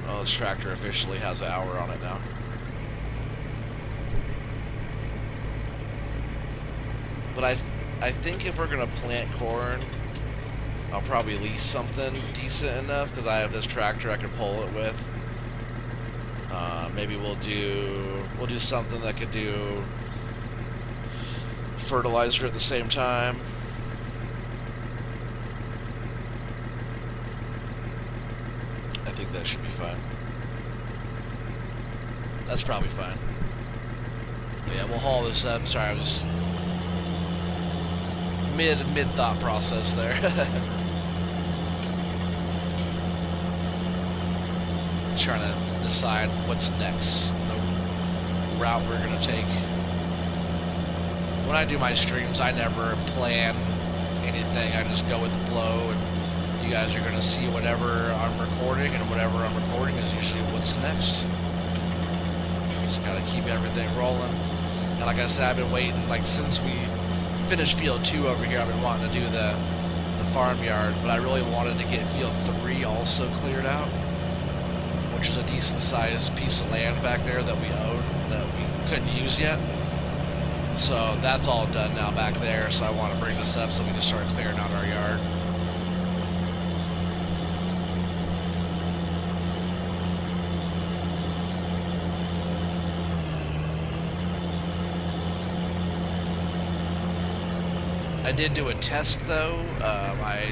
Oh, this tractor officially has an hour on it now. But I think if we're going to plant corn, I'll probably lease something decent enough because I have this tractor I can pull it with. Maybe we'll do something that could do fertilizer at the same time. I think that should be fine. That's probably fine. But yeah, we'll haul this up. Sorry, I was mid thought process there. Trying to decide what's next, the route we're gonna take. When I do my streams, I never plan anything. I just go with the flow, and you guys are gonna see whatever I'm recording, and whatever I'm recording is usually what's next. Just gotta keep everything rolling. And like I said, I've been waiting, like since we finished field 2 over here, I've been wanting to do the farmyard, but I really wanted to get field 3 also cleared out. which is a decent sized piece of land back there that we own that we couldn't use yet. So that's all done now back there, so I want to bring this up so we can start clearing out our yard. I did do a test though. I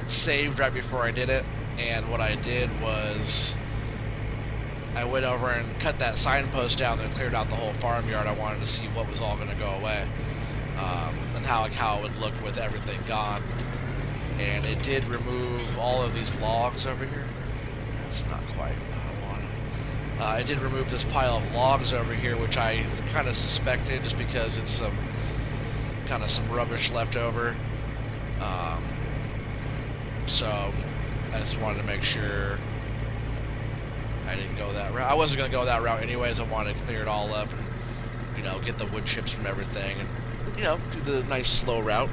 saved right before I did it, and what I did was I went over and cut that signpost down and cleared out the whole farmyard. I wanted to see what was all going to go away, and how it would look with everything gone. And it did remove all of these logs over here. That's not quite what I wanted. I did remove this pile of logs over here, which I kind of suspected just because it's some rubbish left over. So I just wanted to make sure I didn't go that route. I wasn't going to go that route anyways. I wanted to clear it all up and, you know, get the wood chips from everything and, you know, do the nice slow route.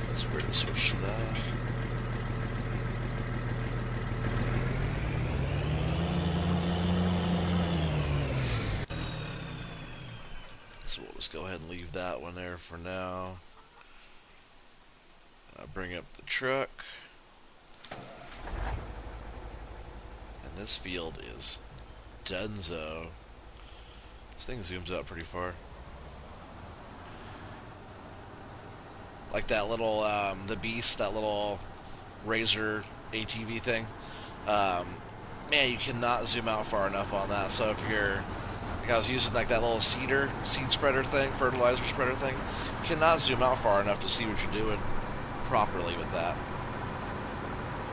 That's weird to switch to that. So we'll just go ahead and leave that one there for now. Bring up the truck. And this field is donezo. This thing zooms out pretty far. Like that little, the Beast, that little Razor ATV thing. Man, you cannot zoom out far enough on that. So if you're, like I was using like that little seed spreader thing, fertilizer spreader thing, you cannot zoom out far enough to see what you're doing properly with that.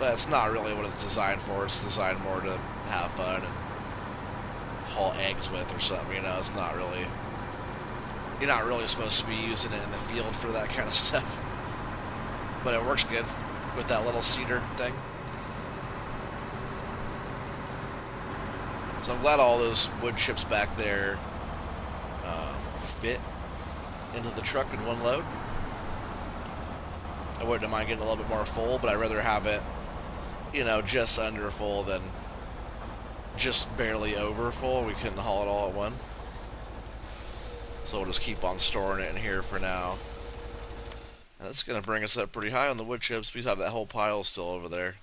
But it's not really what it's designed for. It's designed more to have fun and haul eggs with or something, you know. It's not really, you're not really supposed to be using it in the field for that kind of stuff. But it works good with that little cedar thing. So I'm glad all those wood chips back there fit into the truck in one load. I wouldn't mind getting a little bit more full, but I'd rather have it, you know, just under full than just barely over full. We couldn't haul it all at one. So we'll just keep on storing it in here for now. And that's going to bring us up pretty high on the wood chips. We have that whole pile still over there.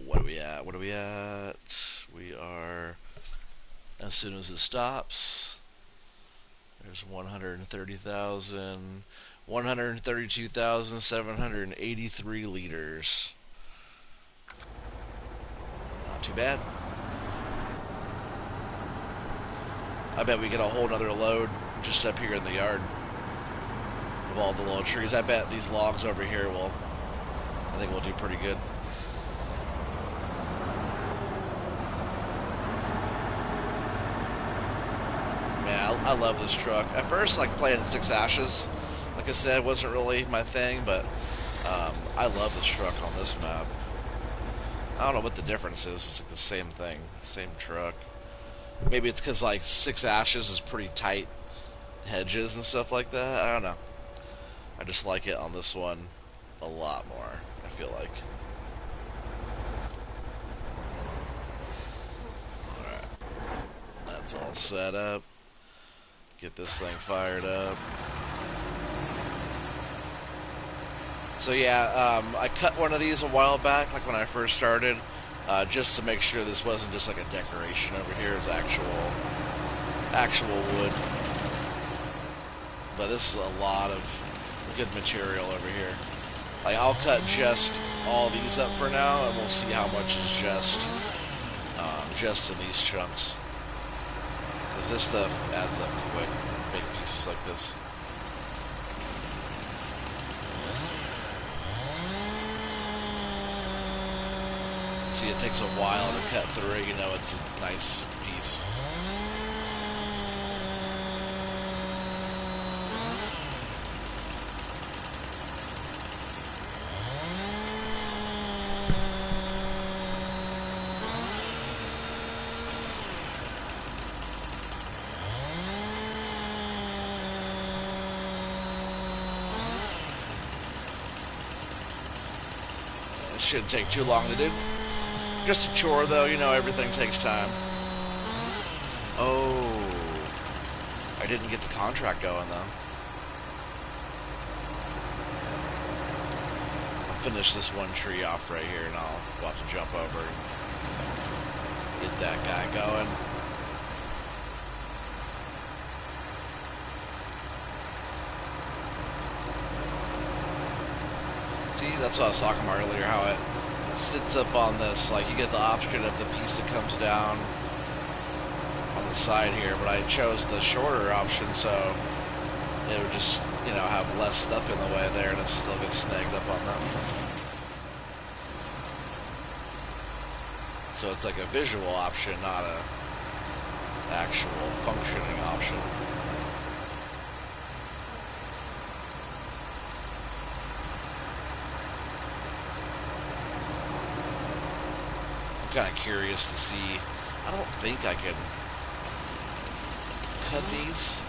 What are we at? What are we at? We are, as soon as it stops, there's 130,000, 132,783 liters. Not too bad. I bet we get a whole nother load just up here in the yard of all the little trees. I bet these logs over here will, I think we'll do pretty good. Man, I love this truck. At first, like playing 6 Ashes, like I said, wasn't really my thing, but I love this truck on this map. I don't know what the difference is. It's like the same thing, same truck. Maybe it's because like 6 Ashes is pretty tight hedges and stuff like that. I don't know. I just like it on this one a lot more, I feel like. Alright. That's all set up. Get this thing fired up. So yeah, I cut one of these a while back, like when I first started, just to make sure this wasn't just like a decoration over here. It's actual wood. But this is a lot of good material over here. Like, I'll cut just all these up for now, and we'll see how much is just in these chunks. Because this stuff adds up quick, big pieces like this. See, it takes a while to cut through it, you know, it's a nice piece. It shouldn't take too long to do. Just a chore, though. You know, everything takes time. Oh, I didn't get the contract going, though. I'll finish this one tree off right here, and we'll have to jump over and get that guy going. See, that's what I was talking about earlier, how it sits up on this. Like, you get the option of the piece that comes down on the side here, but I chose the shorter option, so it would just, you know, have less stuff in the way there, and it still gets snagged up on that. So it's like a visual option, not a actual functioning option. Kind of curious to see. I don't think I can cut these.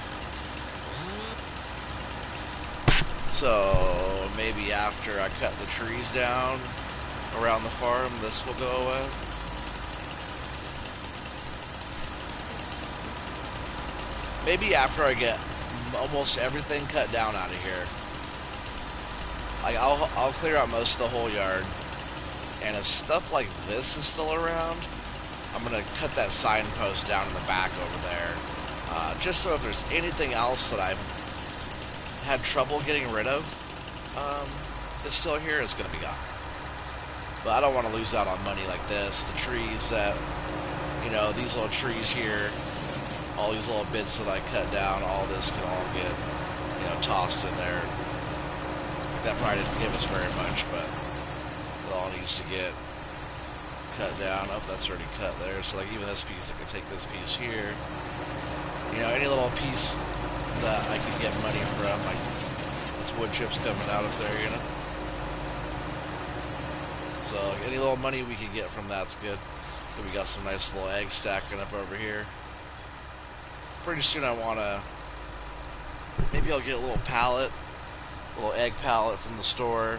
So maybe after I cut the trees down around the farm, this will go away. Maybe after I get almost everything cut down out of here. Like I'll clear out most of the whole yard. And if stuff like this is still around, I'm going to cut that signpost down in the back over there. Just so if there's anything else that I've had trouble getting rid of, it's still here, it's going to be gone. But I don't want to lose out on money like this. The trees that, you know, these little trees here, all these little bits that I cut down, all this can all get, you know, tossed in there. That probably didn't give us very much, but all needs to get cut down. Oh, that's already cut there. So like even this piece, I could take this piece here. You know, any little piece that I could get money from, like this wood chips coming out of there, you know. So like, any little money we could get from that's good. And we got some nice little eggs stacking up over here. Pretty soon I want to, maybe I'll get a little pallet, a little egg pallet from the store.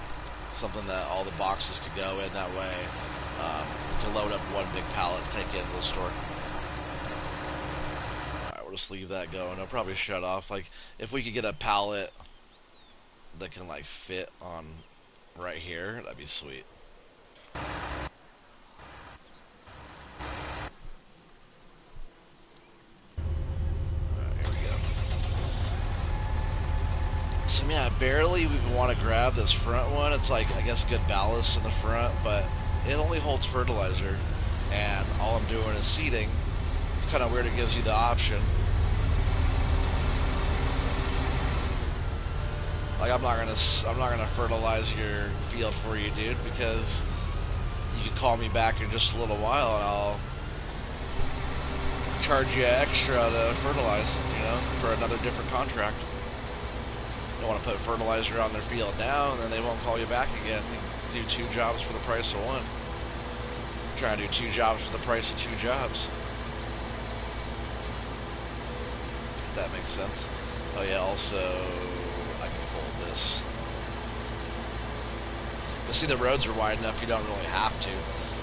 Something that all the boxes could go in. That way we can load up one big pallet to take into the store. Alright, we'll just leave that going. I'll probably shut off. Like, if we could get a pallet that can, like, fit on right here, that'd be sweet. So yeah, barely even want to grab this front one. It's like, I guess, good ballast in the front, but it only holds fertilizer, and all I'm doing is seeding. It's kind of weird. It gives you the option. Like I'm not gonna fertilize your field for you, dude, because you can call me back in just a little while and I'll charge you extra to fertilize, you know, for another different contract. Don't want to put fertilizer on their field now, and then they won't call you back again. You do 2 jobs for the price of 1. Trying to do 2 jobs for the price of 2 jobs. If that makes sense. Oh yeah, also I can fold this. But see, the roads are wide enough you don't really have to.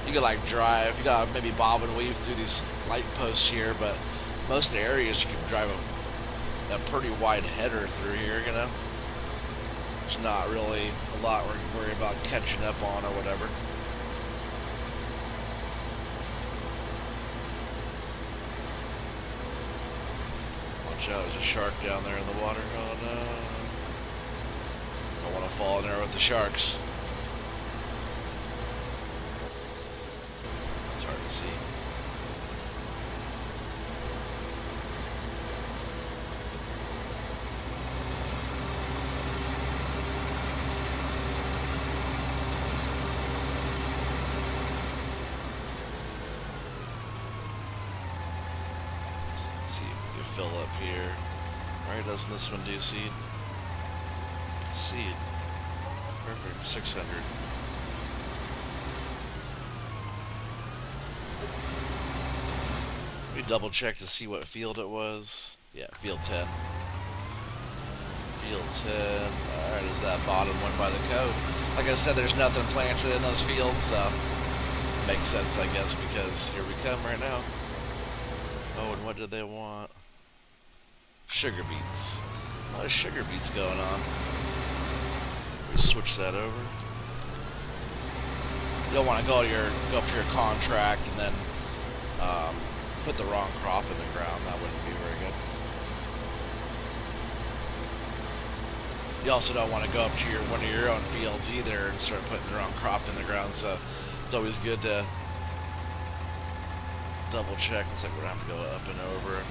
You could like drive, you gotta maybe bob and weave through these light posts here, but most of the areas you can drive a pretty wide header through here, you know. It's not really a lot we're worried about catching up on or whatever. Watch out, there's a shark down there in the water. Oh no. Don't want to fall in there with the sharks. It's hard to see. See if we can fill up here. Alright, doesn't this one do seed? Seed. Perfect. 600. We double check to see what field it was. Yeah, field 10. Field 10. Alright, is that bottom one by the code? Like I said, there's nothing planted in those fields, so makes sense, I guess, because here we come right now. Oh, and what did they want? Sugar beets. A lot of sugar beets going on. We switch that over. You don't want to go up to your contract and then put the wrong crop in the ground. That wouldn't be very good. You also don't want to go up to one of your own fields either and start putting the wrong crop in the ground. So it's always good to double check. Looks like we're gonna have to go up and over.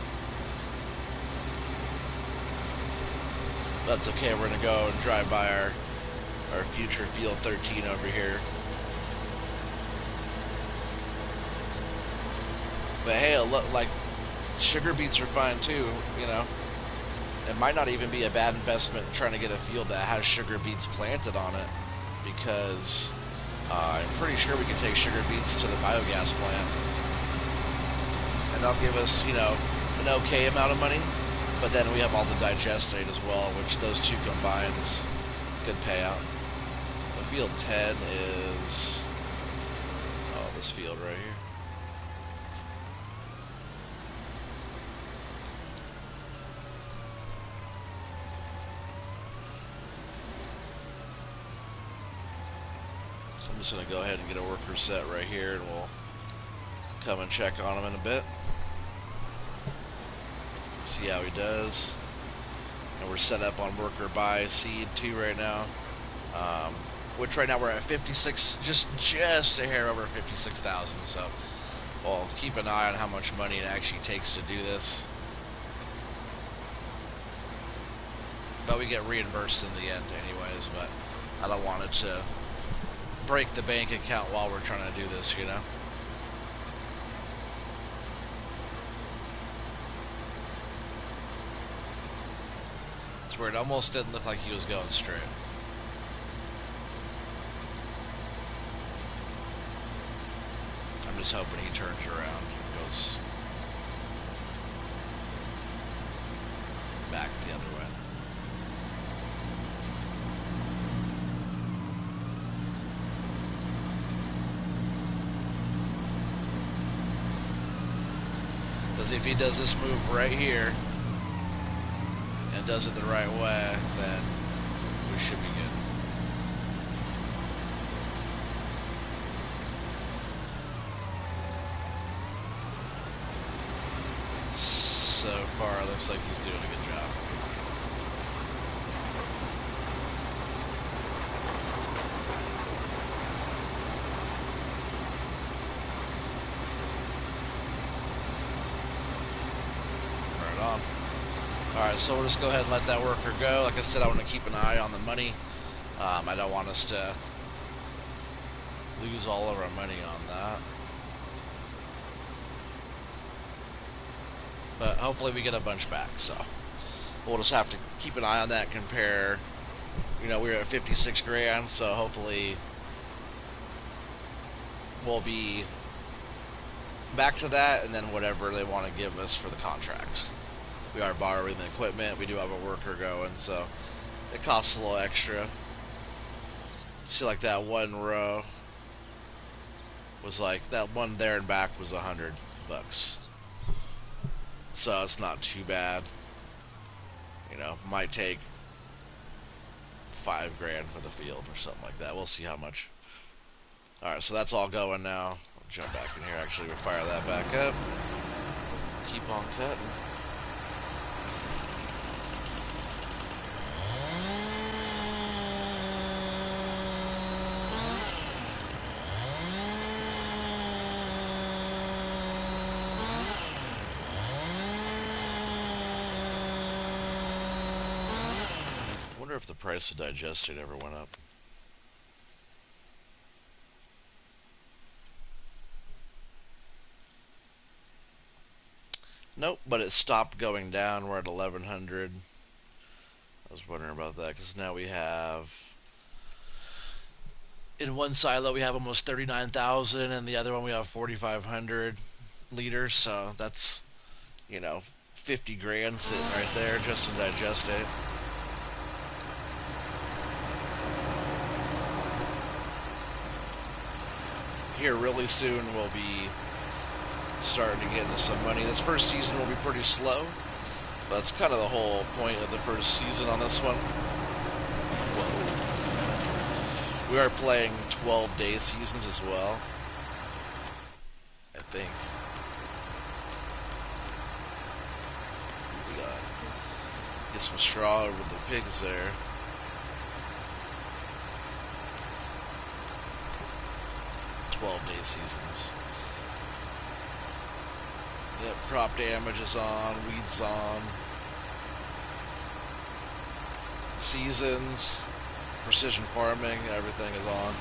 That's okay. We're gonna go and drive by our future field 13 over here. But hey, look, like sugar beets are fine too. You know, it might not even be a bad investment trying to get a field that has sugar beets planted on it, because I'm pretty sure we can take sugar beets to the biogas plant, and that'll give us, you know, an okay amount of money. But then we have all the digestate as well, which those two combined is good payout. The field 10 is this field right here. I'm just going to go ahead and get a worker set right here, and we'll come and check on him in a bit. See how he does. And we're set up on worker buy seed 2 right now. Which right now we're at 56, just a hair over 56,000. So we'll keep an eye on how much money it actually takes to do this. But we get reimbursed in the end anyways, but I don't want it to break the bank account while we're trying to do this, you know. It's where it almost didn't look like he was going straight. I'm just hoping he turns around and goes back the other way. Because if he does this move right here and does it the right way, then we should be good. So far, it looks like he's doing a good job. Right on. Alright, so we'll just go ahead and let that worker go. Like I said, I want to keep an eye on the money. I don't want us to lose all of our money on that. But hopefully we get a bunch back, so we'll just have to keep an eye on that, compare. You know, we're at 56 grand, so hopefully we'll be back to that, and then whatever they want to give us for the contract. We are borrowing the equipment, we do have a worker going, so it costs a little extra. See, like that one row was like, that one there and back was $100. So it's not too bad. You know, might take $5 grand for the field or something like that. We'll see how much. Alright, so that's all going now. I'll jump back in here. Actually, we'll fire that back up. Keep on cutting. I wonder if the price of digestate ever went up. Nope, but it stopped going down. We're at 1100. I was wondering about that, because now we have, in one silo we have almost 39,000, and the other one we have 4,500 liters. So that's, you know, 50 grand sitting right there just in digestate. here really soon we'll be starting to get into some money. This first season will be pretty slow. But that's kind of the whole point of the first season on this one. Whoa. We are playing 12-day seasons as well, I think. We gotta get some straw over the pigs there. Seasons. Yep, crop damage is on, weeds on. Seasons, precision farming, everything is on.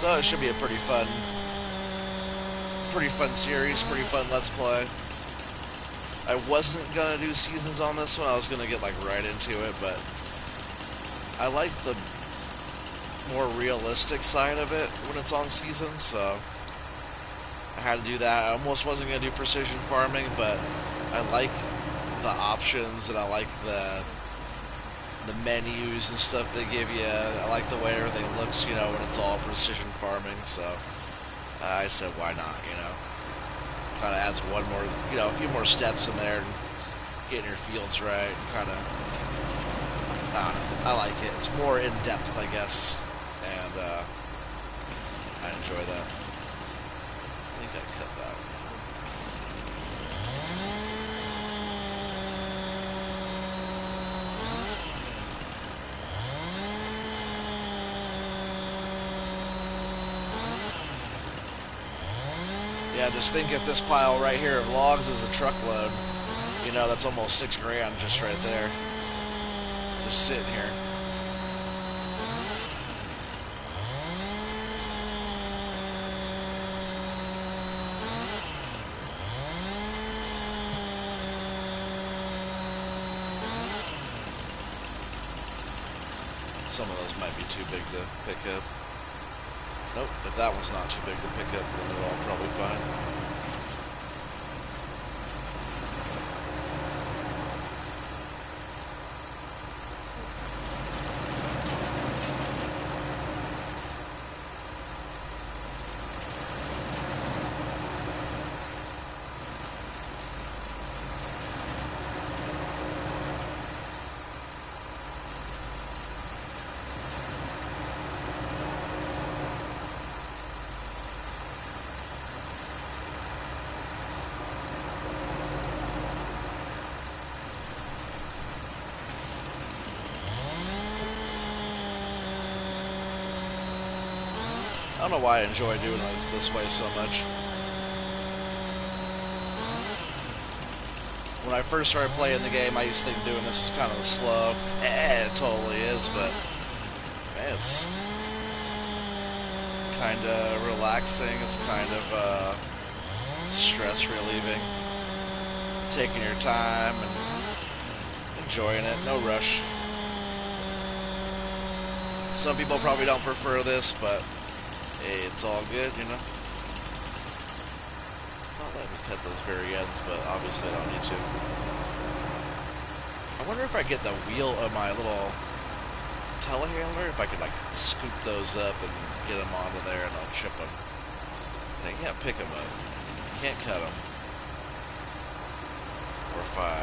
So it should be a pretty fun series, pretty fun Let's Play. I wasn't gonna do seasons on this one. I was gonna get like right into it, but I like the more realistic side of it when it's on seasons, so I had to do that. I almost wasn't gonna do precision farming, but I like the options and I like the menus and stuff they give you. I like the way everything looks, you know, when it's all precision farming. So I said, why not, you know? Kind of adds one more, you know, a few more steps in there and getting your fields right and kind of, I don't know, I like it. It's more in depth, I guess, and I enjoy that. I think I cut that one. Yeah, just think if this pile right here of logs is a truckload, you know, that's almost $6 grand just right there. Just sitting here. Some of those might be too big to pick up. Nope, if that one's not too big to pick up, then they're all probably fine. I don't know why I enjoy doing this way so much. When I first started playing the game, I used to think doing this was kind of slow. It totally is, but man, it's kind of relaxing. It's kind of stress relieving. Taking your time and enjoying it. No rush. Some people probably don't prefer this, but hey, it's all good, you know. It's not letting me cut those very ends, but obviously I don't need to. I wonder if I get the wheel of my little telehandler, if I could like scoop those up and get them onto there and I'll chip them. And I can't pick them up. Can't cut them. Or if I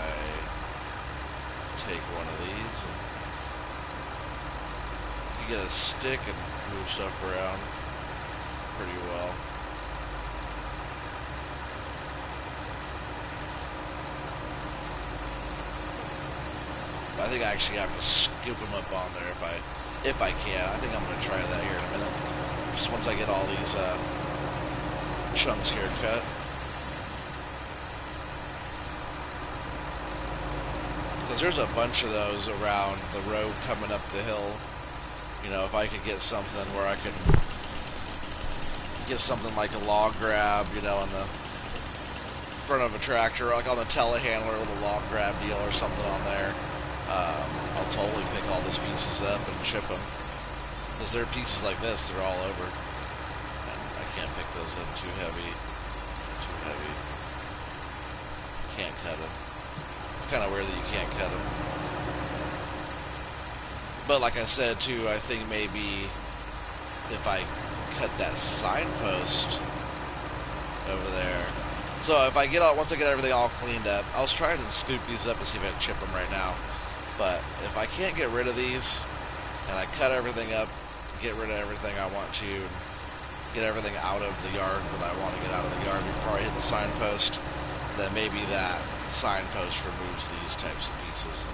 take one of these and you get a stick and move stuff around pretty well. I think I actually have to scoop them up on there if I can. I think I'm going to try that here in a minute. Just once I get all these chunks here cut. Because there's a bunch of those around the road coming up the hill. You know, if I could get something where I can get something like a log grab, you know, in the front of a tractor, like on the telehandler, a little log grab deal or something on there. I'll totally pick all those pieces up and chip them. Because they're pieces like this, they're all over. And I can't pick those up too heavy. Too heavy. Can't cut them. It's kind of weird that you can't cut them. But like I said too, I think maybe if I cut that signpost over there. So if I get all, once I get everything all cleaned up, I was trying to scoop these up and see if I can chip them right now. But if I can't get rid of these, and I cut everything up, get rid of everything I want to, and get everything out of the yard that I want to get out of the yard before I hit the signpost, then maybe that signpost removes these types of pieces.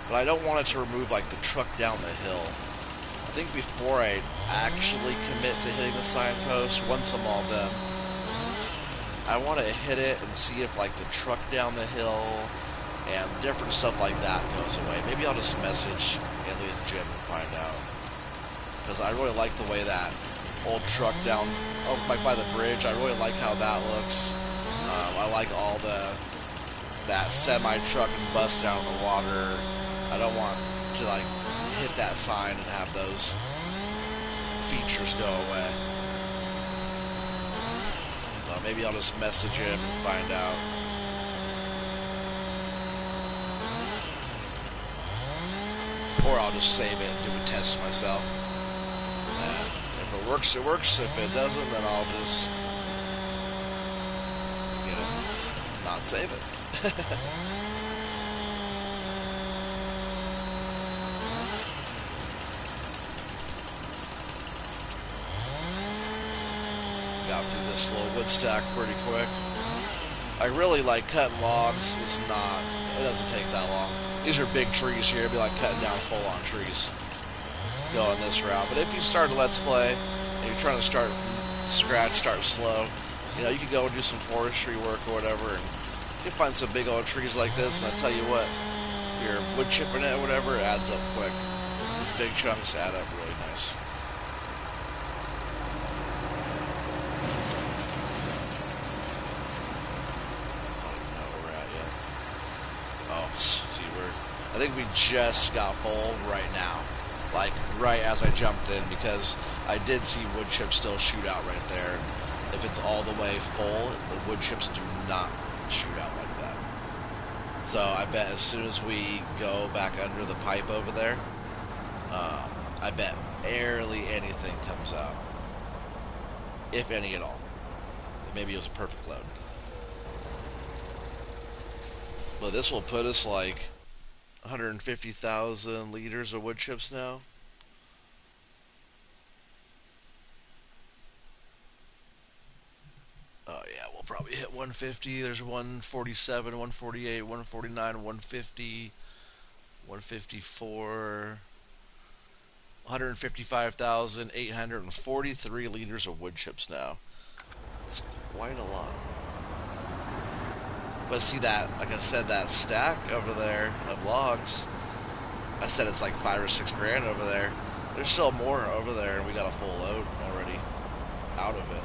But I don't want it to remove like the truck down the hill. I think before I actually commit to hitting the signpost, once I'm all done, I want to hit it and see if like the truck down the hill and different stuff like that goes away. Maybe I'll just message Andy and Jim and find out, because I really like the way that old truck down, like by the bridge. I really like how that looks. I like all that semi truck and bus down in the water. I don't want to like hit that sign and have those features go away. Maybe I'll just message him and find out. Or I'll just save it and do a test myself. And if it works, it works. If it doesn't, then I'll just, you know, not save it. Got through this little wood stack pretty quick. I really like cutting logs. It doesn't take that long. These are big trees here. It'd be like cutting down full-on trees going this route. But if you start a Let's Play and you're trying to start from scratch, start slow, you know, you could go and do some forestry work or whatever, and you can find some big old trees like this, and I tell you what, you're wood chipping it or whatever, it adds up quick. These big chunks add up really nice. I think we just got full right now, like right as I jumped in, because I did see wood chips still shoot out right there. If it's all the way full, the wood chips do not shoot out like that. So I bet as soon as we go back under the pipe over there, I bet barely anything comes out, if any at all. Maybe it was a perfect load. But this will put us like 150,000 liters of wood chips now. Oh yeah, we'll probably hit 150. There's 147, 148, 149, 150, 154, 155,843 liters of wood chips now. It's quite a lot. But see that, like I said, that stack over there of logs, I said it's like 5 or 6 grand over there. There's still more over there, and we got a full load already out of it.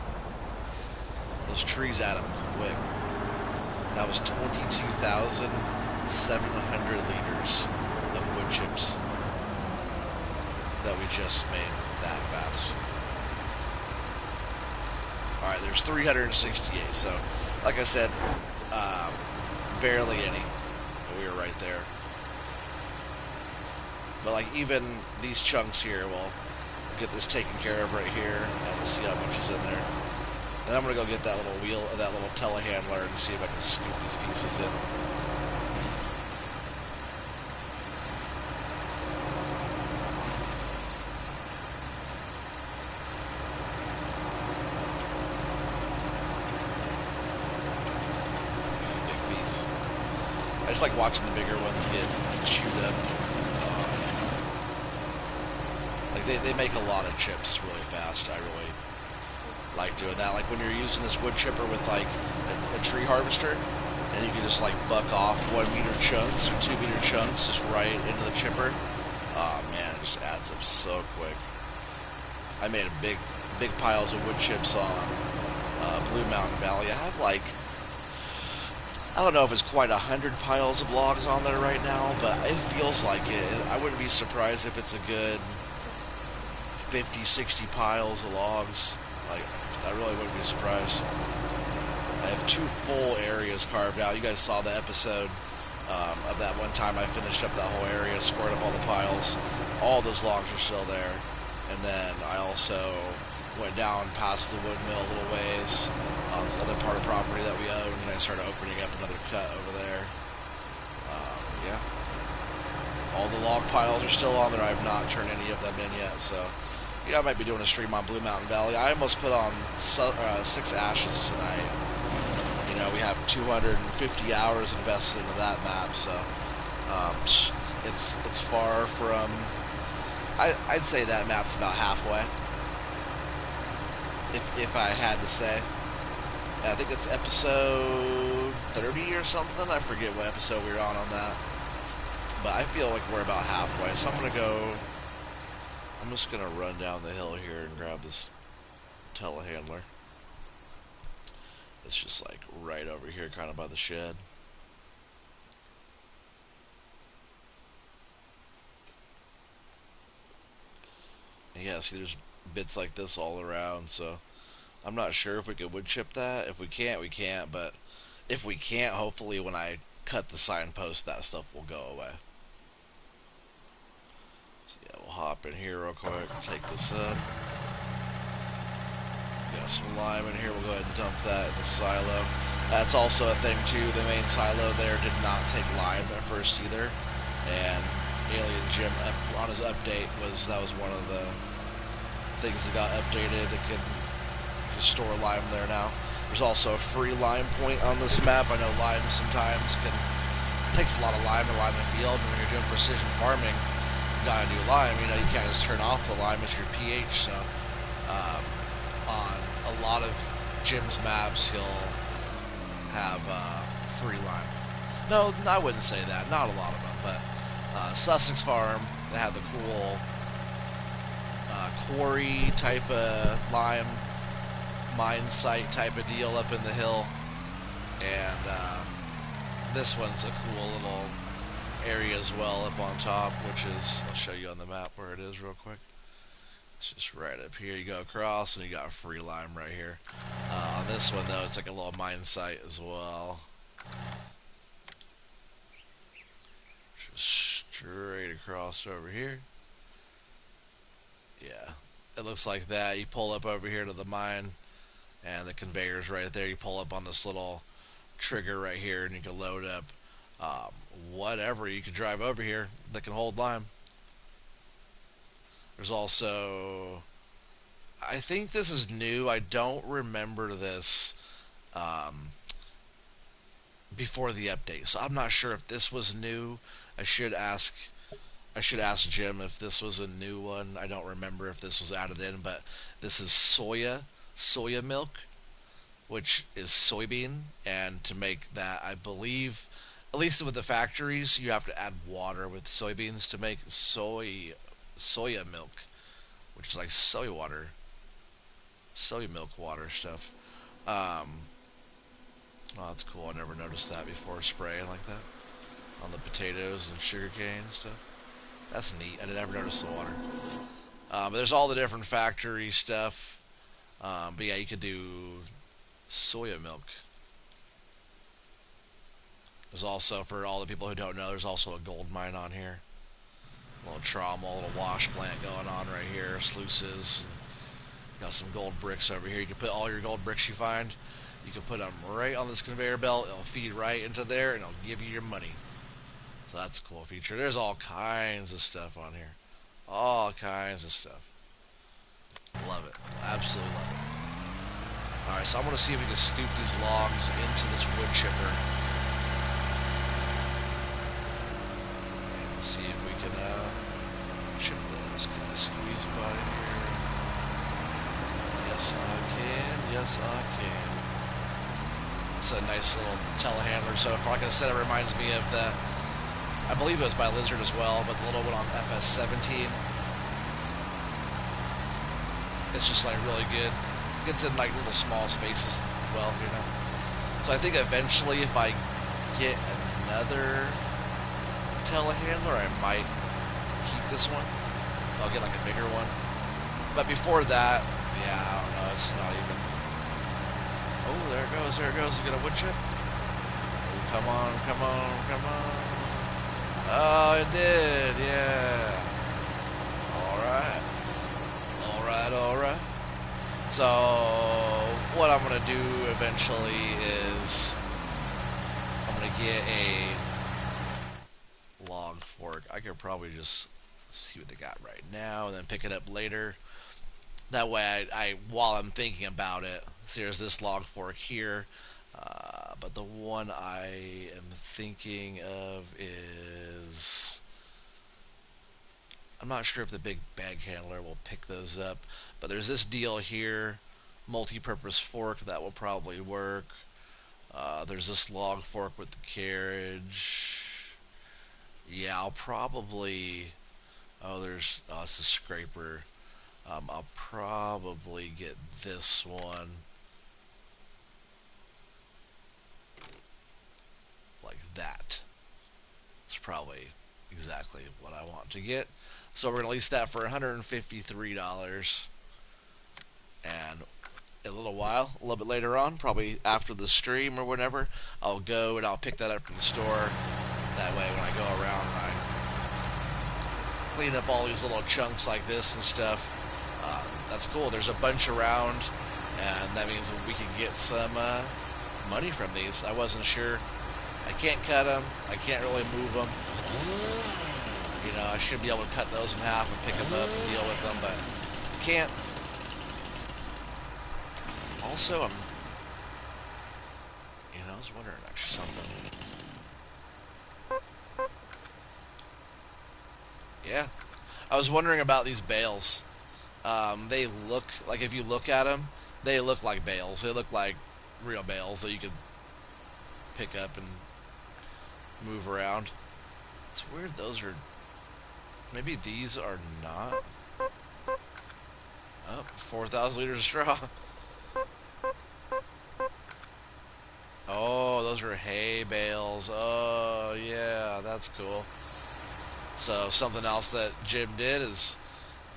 Those trees add up quick. That was 22,700 liters of wood chips that we just made that fast. Alright, there's 368, so like I said, barely any. We were right there. But like even these chunks here, we'll get this taken care of right here, and we'll see how much is in there. And I'm gonna go get that little wheel, that little telehandler, and see if I can scoop these pieces in. I just like watching the bigger ones get chewed up. Like they make a lot of chips really fast. I really like doing that. Like when you're using this wood chipper with like a tree harvester, and you can just like buck off 1 meter chunks or 2 meter chunks just right into the chipper. Oh man, it just adds up so quick. I made a big piles of wood chips on Blue Mountain Valley. I have like, I don't know if it's quite 100 piles of logs on there right now, but it feels like it. I wouldn't be surprised if it's a good 50, 60 piles of logs. Like, I really wouldn't be surprised. I have 2 full areas carved out. You guys saw the episode of that one time I finished up that whole area, scored up all the piles. All those logs are still there. And then I also went down past the wood mill a little ways on this other part of property that we own, and I started opening up another cut over there. Yeah. All the log piles are still on there. I have not turned any of them in yet, so yeah, I might be doing a stream on Blue Mountain Valley. I almost put on 6 ashes tonight. You know, we have 250 hours invested into that map, so it's far from. I'd say that map's about halfway, if I had to say. I think it's episode 30 or something. I forget what episode we were on that. But I feel like we're about halfway, so I'm just gonna run down the hill here and grab this telehandler. It's just like right over here, kind of by the shed. And yeah, see, there's bits like this all around, so I'm not sure if we could wood chip that. If we can't, we can't, but if we can't, hopefully when I cut the signpost, that stuff will go away. So yeah, we'll hop in here real quick, take this up. Got some lime in here, we'll go ahead and dump that in the silo. That's also a thing too, the main silo there did not take lime at first either. And Alien Jim, on his update, that was one of the things that got updated. It can store lime there now. There's also a free lime point on this map. I know lime sometimes takes a lot of lime to lime a field, and when you're doing precision farming, you gotta do lime. You know, you can't just turn off the lime as your pH. So on a lot of Jim's maps, he'll have free lime. No, I wouldn't say that. Not a lot of them, but Sussex Farm, they had the cool quarry type of lime mine site type of deal up in the hill, and this one's a cool little area as well up on top, which is, I'll show you on the map where it is real quick. It's just right up here. You go across and you got free lime right here. On this one though, it's like a little mine site as well. Just straight across over here. Yeah, it looks like that. You pull up over here to the mine, and the conveyor's right there. You pull up on this little trigger right here, and you can load up whatever you can drive over here that can hold lime. There's also, I think this is new. I don't remember this before the update, so I'm not sure if this was new. I should ask Jim if this was a new one. I don't remember if this was added in, but this is soya milk, which is soybean, and to make that, I believe, at least with the factories, you have to add water with soybeans to make soya milk, which is like soy milk water stuff. Oh, that's cool. I never noticed that before, spraying like that on the potatoes and sugarcane and stuff. That's neat. I never noticed the water. But there's all the different factory stuff. But yeah, you could do soya milk. There's also, for all the people who don't know, there's also a gold mine on here. A little trauma, a little wash plant going on right here. Sluices. Got some gold bricks over here. You can put all your gold bricks you find. You can put them right on this conveyor belt. It'll feed right into there, and it'll give you your money. So that's a cool feature. There's all kinds of stuff on here. All kinds of stuff. Love it. Absolutely love it. Alright, so I'm going to see if we can scoop these logs into this wood chipper. And let's see if we can chip those. Can I squeeze a body here? Yes, I can. Yes, I can. It's a nice little telehandler. So, like I said, it reminds me of the, I believe it was by Lizard as well, but the little one on FS19. It's just like really good. Gets in like little small spaces well, you know. So I think eventually if I get another telehandler, I might keep this one. I'll get like a bigger one. But before that, yeah, I don't know, it's not even. Oh, there it goes, there it goes. You get a wood chip? Oh Come on, come on, come on. Oh, it did, yeah. Alright. Alright, alright. So, what I'm going to do eventually is I'm going to get a log fork. I could probably just see what they got right now and then pick it up later. That way, I while I'm thinking about it, so there's this log fork here. But the one I am thinking of is, I'm not sure if the big bag handler will pick those up, but there's this deal here, multi-purpose fork, that will probably work. There's this log fork with the carriage. Yeah, I'll probably, it's a scraper. I'll probably get this one like that. It's probably exactly what I want to get. So we're going to lease that for $153. And in a little while, a little bit later on, probably after the stream or whatever, I'll go and I'll pick that up from the store. That way when I go around and I clean up all these little chunks like this and stuff, that's cool. There's a bunch around, and that means we can get some money from these. I wasn't sure. I can't cut them. I can't really move them. You know, I should be able to cut those in half and pick them up and deal with them, but can't. Also, I was wondering actually something. Yeah, I was wondering about these bales. They look like, if you look at them, they look like bales. They look like real bales that you could pick up and move around. It's weird. Those are, maybe these are not. Oh, 4,000 liters of straw. Oh, those are hay bales. Oh, yeah, that's cool. So something else that Jim did is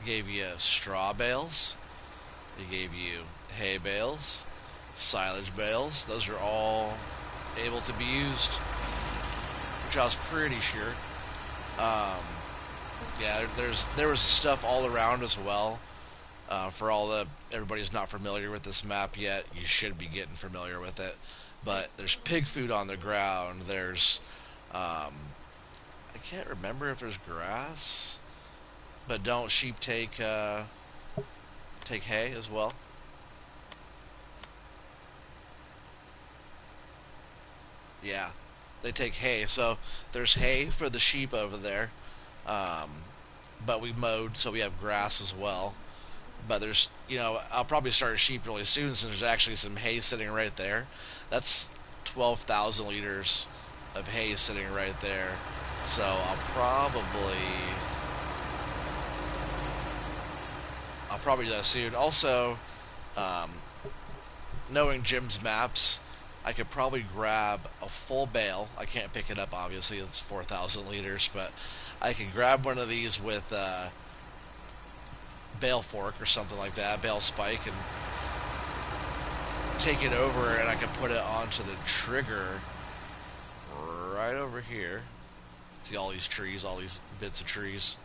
gave you straw bales. He gave you hay bales, silage bales. Those are all able to be used, which I was pretty sure. Yeah, there was stuff all around as well. For everybody who's not familiar with this map yet, you should be getting familiar with it. But there's pig food on the ground. There's, I can't remember if there's grass, but don't sheep take hay as well? Yeah, they take hay. So there's hay for the sheep over there. But we mowed, so we have grass as well. But there's, I'll probably start a sheep really soon, since there's actually some hay sitting right there. That's 12,000 liters of hay sitting right there. So I'll probably do that soon. Also, knowing Jim's maps, I could probably grab a full bale. I can't pick it up, obviously, it's 4,000 liters, but I could grab one of these with bale fork or something like that, bale spike, and take it over, and I can put it onto the trigger right over here. See all these trees, all these bits of trees.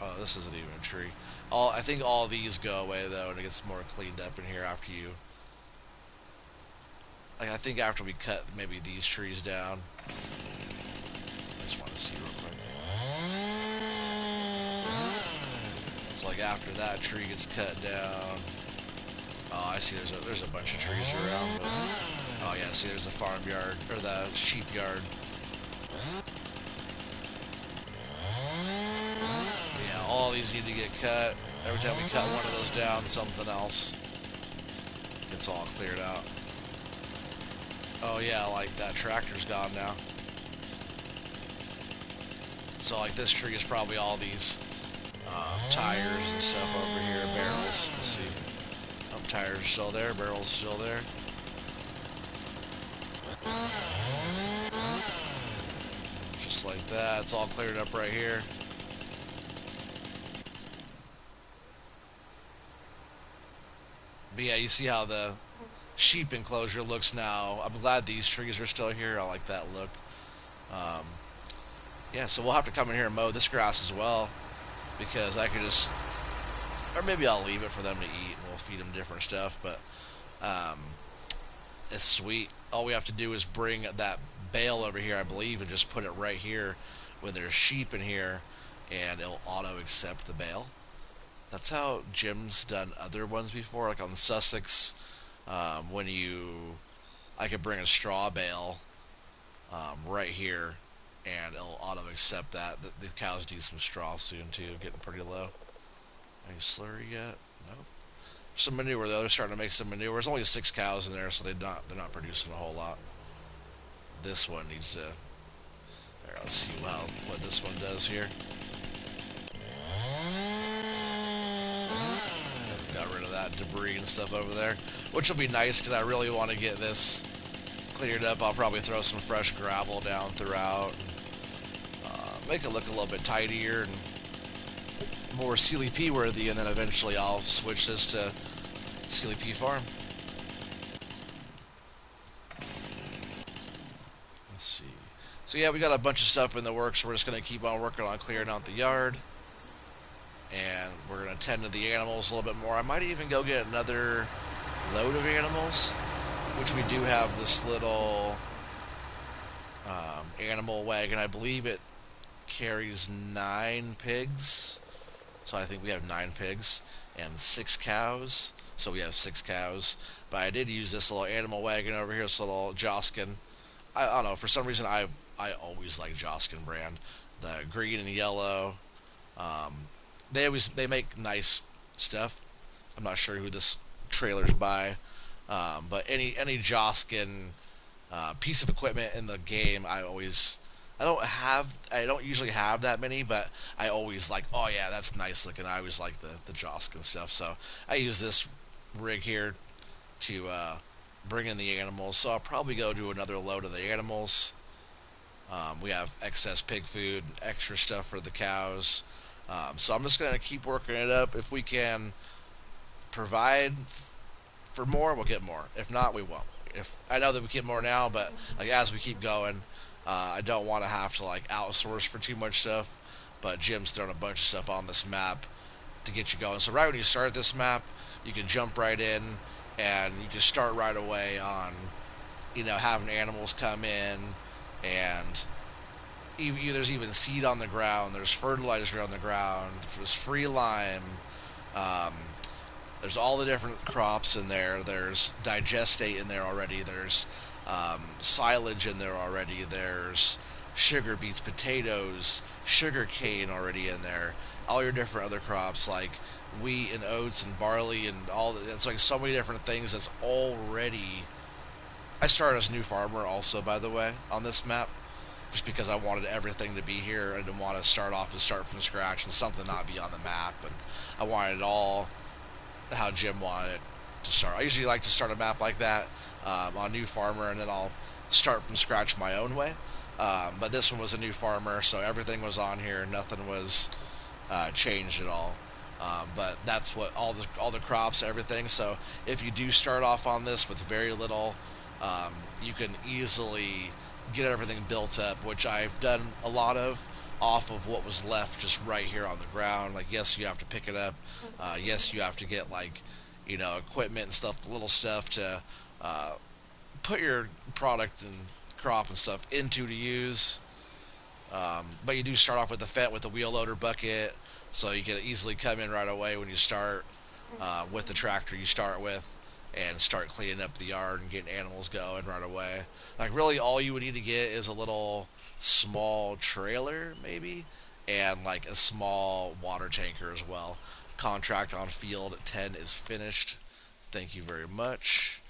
Oh, this isn't even a tree. I think all these go away though, and it gets more cleaned up in here after you. Like, I think after we cut maybe these trees down. I just want to see real quick. So like after that tree gets cut down. Oh, I see. There's a bunch of trees around. But, oh yeah, see, there's the farmyard or the sheep yard. Yeah, all these need to get cut. Every time we cut one of those down, something else gets all cleared out. Oh yeah, like that tractor's gone now. So like this tree is probably all these tires and stuff over here, barrels. Let's see. Oh, tires are still there, barrels still there. Just like that, it's all cleared up right here. But yeah, you see how sheep enclosure looks now. I'm glad these trees are still here. I like that look. Um, yeah, so we'll have to come in here and mow this grass as well, because I could just, or maybe I'll leave it for them to eat and we'll feed them different stuff. But um, it's sweet. All we have to do is bring that bale over here, I believe, and just put it right here when there's sheep in here, and it'll auto accept the bale. That's how Jim's done other ones before, like on the Sussex. When I could bring a straw bale right here, and it'll auto accept that. The cows need some straw soon too, getting pretty low. Any slurry yet? Nope. Some manure though. They're starting to make some manure. There's only 6 cows in there, so they're not producing a whole lot. This one needs to. There, let's see what this one does here. Got rid of that debris and stuff over there, which will be nice because I really want to get this cleared up. I'll probably throw some fresh gravel down throughout, and, make it look a little bit tidier and more CLP worthy, and then eventually I'll switch this to CLP farm. Let's see. So yeah, we got a bunch of stuff in the works. We're just going to keep on working on clearing out the yard, and we're going to tend to the animals a little bit more. I might even go get another load of animals, which we do have this little animal wagon. I believe it carries 9 pigs. So I think we have 9 pigs and 6 cows. So we have 6 cows. But I did use this little animal wagon over here, this little Joskin. I don't know, for some reason I always like Joskin brand. The green and yellow. Um, they make nice stuff. I'm not sure who this trailer's by. But any Joskin piece of equipment in the game, I don't usually have that many, but I always like, oh yeah, that's nice looking. I always like the Joskin stuff, so I use this rig here to bring in the animals. So I'll probably go do another load of the animals. We have excess pig food, extra stuff for the cows. So I'm just gonna keep working it up. If we can provide for more, we'll get more. If not, we won't. If I know that we get more now, but like as we keep going, I don't want to have to like outsource for too much stuff. But Jim's thrown a bunch of stuff on this map to get you going. So right when you start this map, you can jump right in, and you can start right away on, having animals come in, and there's even seed on the ground. There's fertilizer on the ground. There's free lime. Um, there's all the different crops in there. There's digestate in there already. There's silage in there already. There's sugar beets, potatoes, sugar cane already in there. All your different other crops like wheat and oats and barley and all that. It's like so many different things that's already. I started as a new farmer also, by the way, on this map, just because I wanted everything to be here. I didn't want to start from scratch and something not be on the map, and I wanted it all how Jim wanted to start. I usually like to start a map like that on New Farmer, and then I'll start from scratch my own way. But this one was a New Farmer, so everything was on here. Nothing was changed at all. But that's what all the crops, everything. So if you do start off on this with very little, you can easily get everything built up, which I've done a lot of off of what was left just right here on the ground. Like, yes, you have to pick it up. Yes, you have to get like, equipment and stuff, little stuff to put your product and crop and stuff into to use. But you do start off with the Fendt with the wheel loader bucket, so you can easily come in right away when you start with the tractor you start with, and start cleaning up the yard and getting animals going right away. Like, really all you would need to get is a little small trailer maybe, and like a small water tanker as well. Contract on field at 10 is finished. Thank you very much.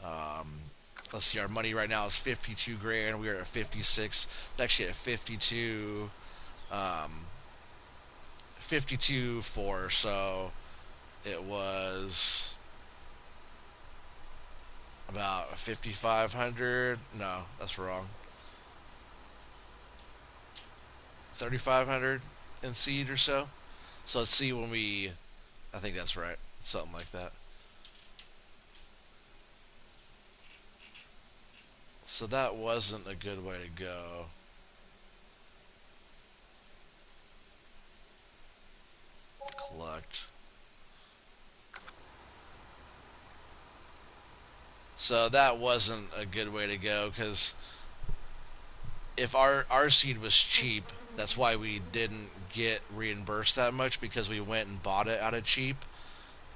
um, let's see, our money right now is 52 grand. We are at 56. It's actually at 52 um, 52 4, so it was about 5,500. No, that's wrong. 3,500 in seed or so. So let's see when we. I think that's right. Something like that. So that wasn't a good way to go. Collect. So that wasn't a good way to go because if our seed was cheap, that's why we didn't get reimbursed that much because we went and bought it out of cheap,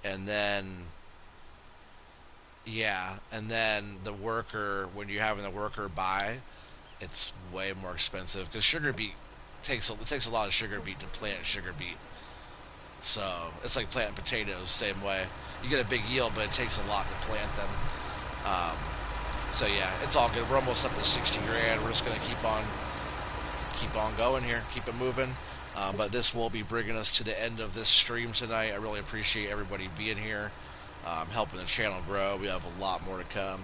and then yeah, and then the worker when you're having the worker buy, it's way more expensive because sugar beet takes a lot of sugar beet to plant sugar beet. So it's like planting potatoes, same way. You get a big yield, but it takes a lot to plant them. Um, so yeah, it's all good. We're almost up to 60 grand. We're just gonna keep on going here, keep it moving. But this will be bringing us to the end of this stream tonight. I really appreciate everybody being here, helping the channel grow. We have a lot more to come.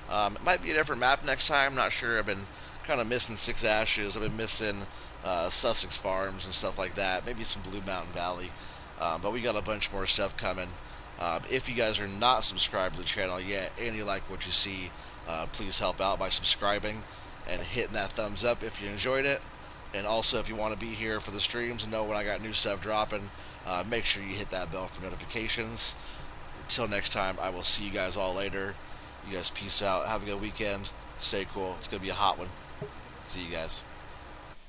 It might be a different map next time. Not sure. I've been kind of missing Six Ashes. I've been missing Sussex Farms and stuff like that. Maybe some Blue Mountain Valley. But we got a bunch more stuff coming. If you guys are not subscribed to the channel yet and you like what you see, please help out by subscribing and hitting that thumbs up if you enjoyed it. And also, if you want to be here for the streams and know when I got new stuff dropping, make sure you hit that bell for notifications. Until next time, I will see you guys all later. You guys peace out. Have a good weekend. Stay cool. It's going to be a hot one. See you guys.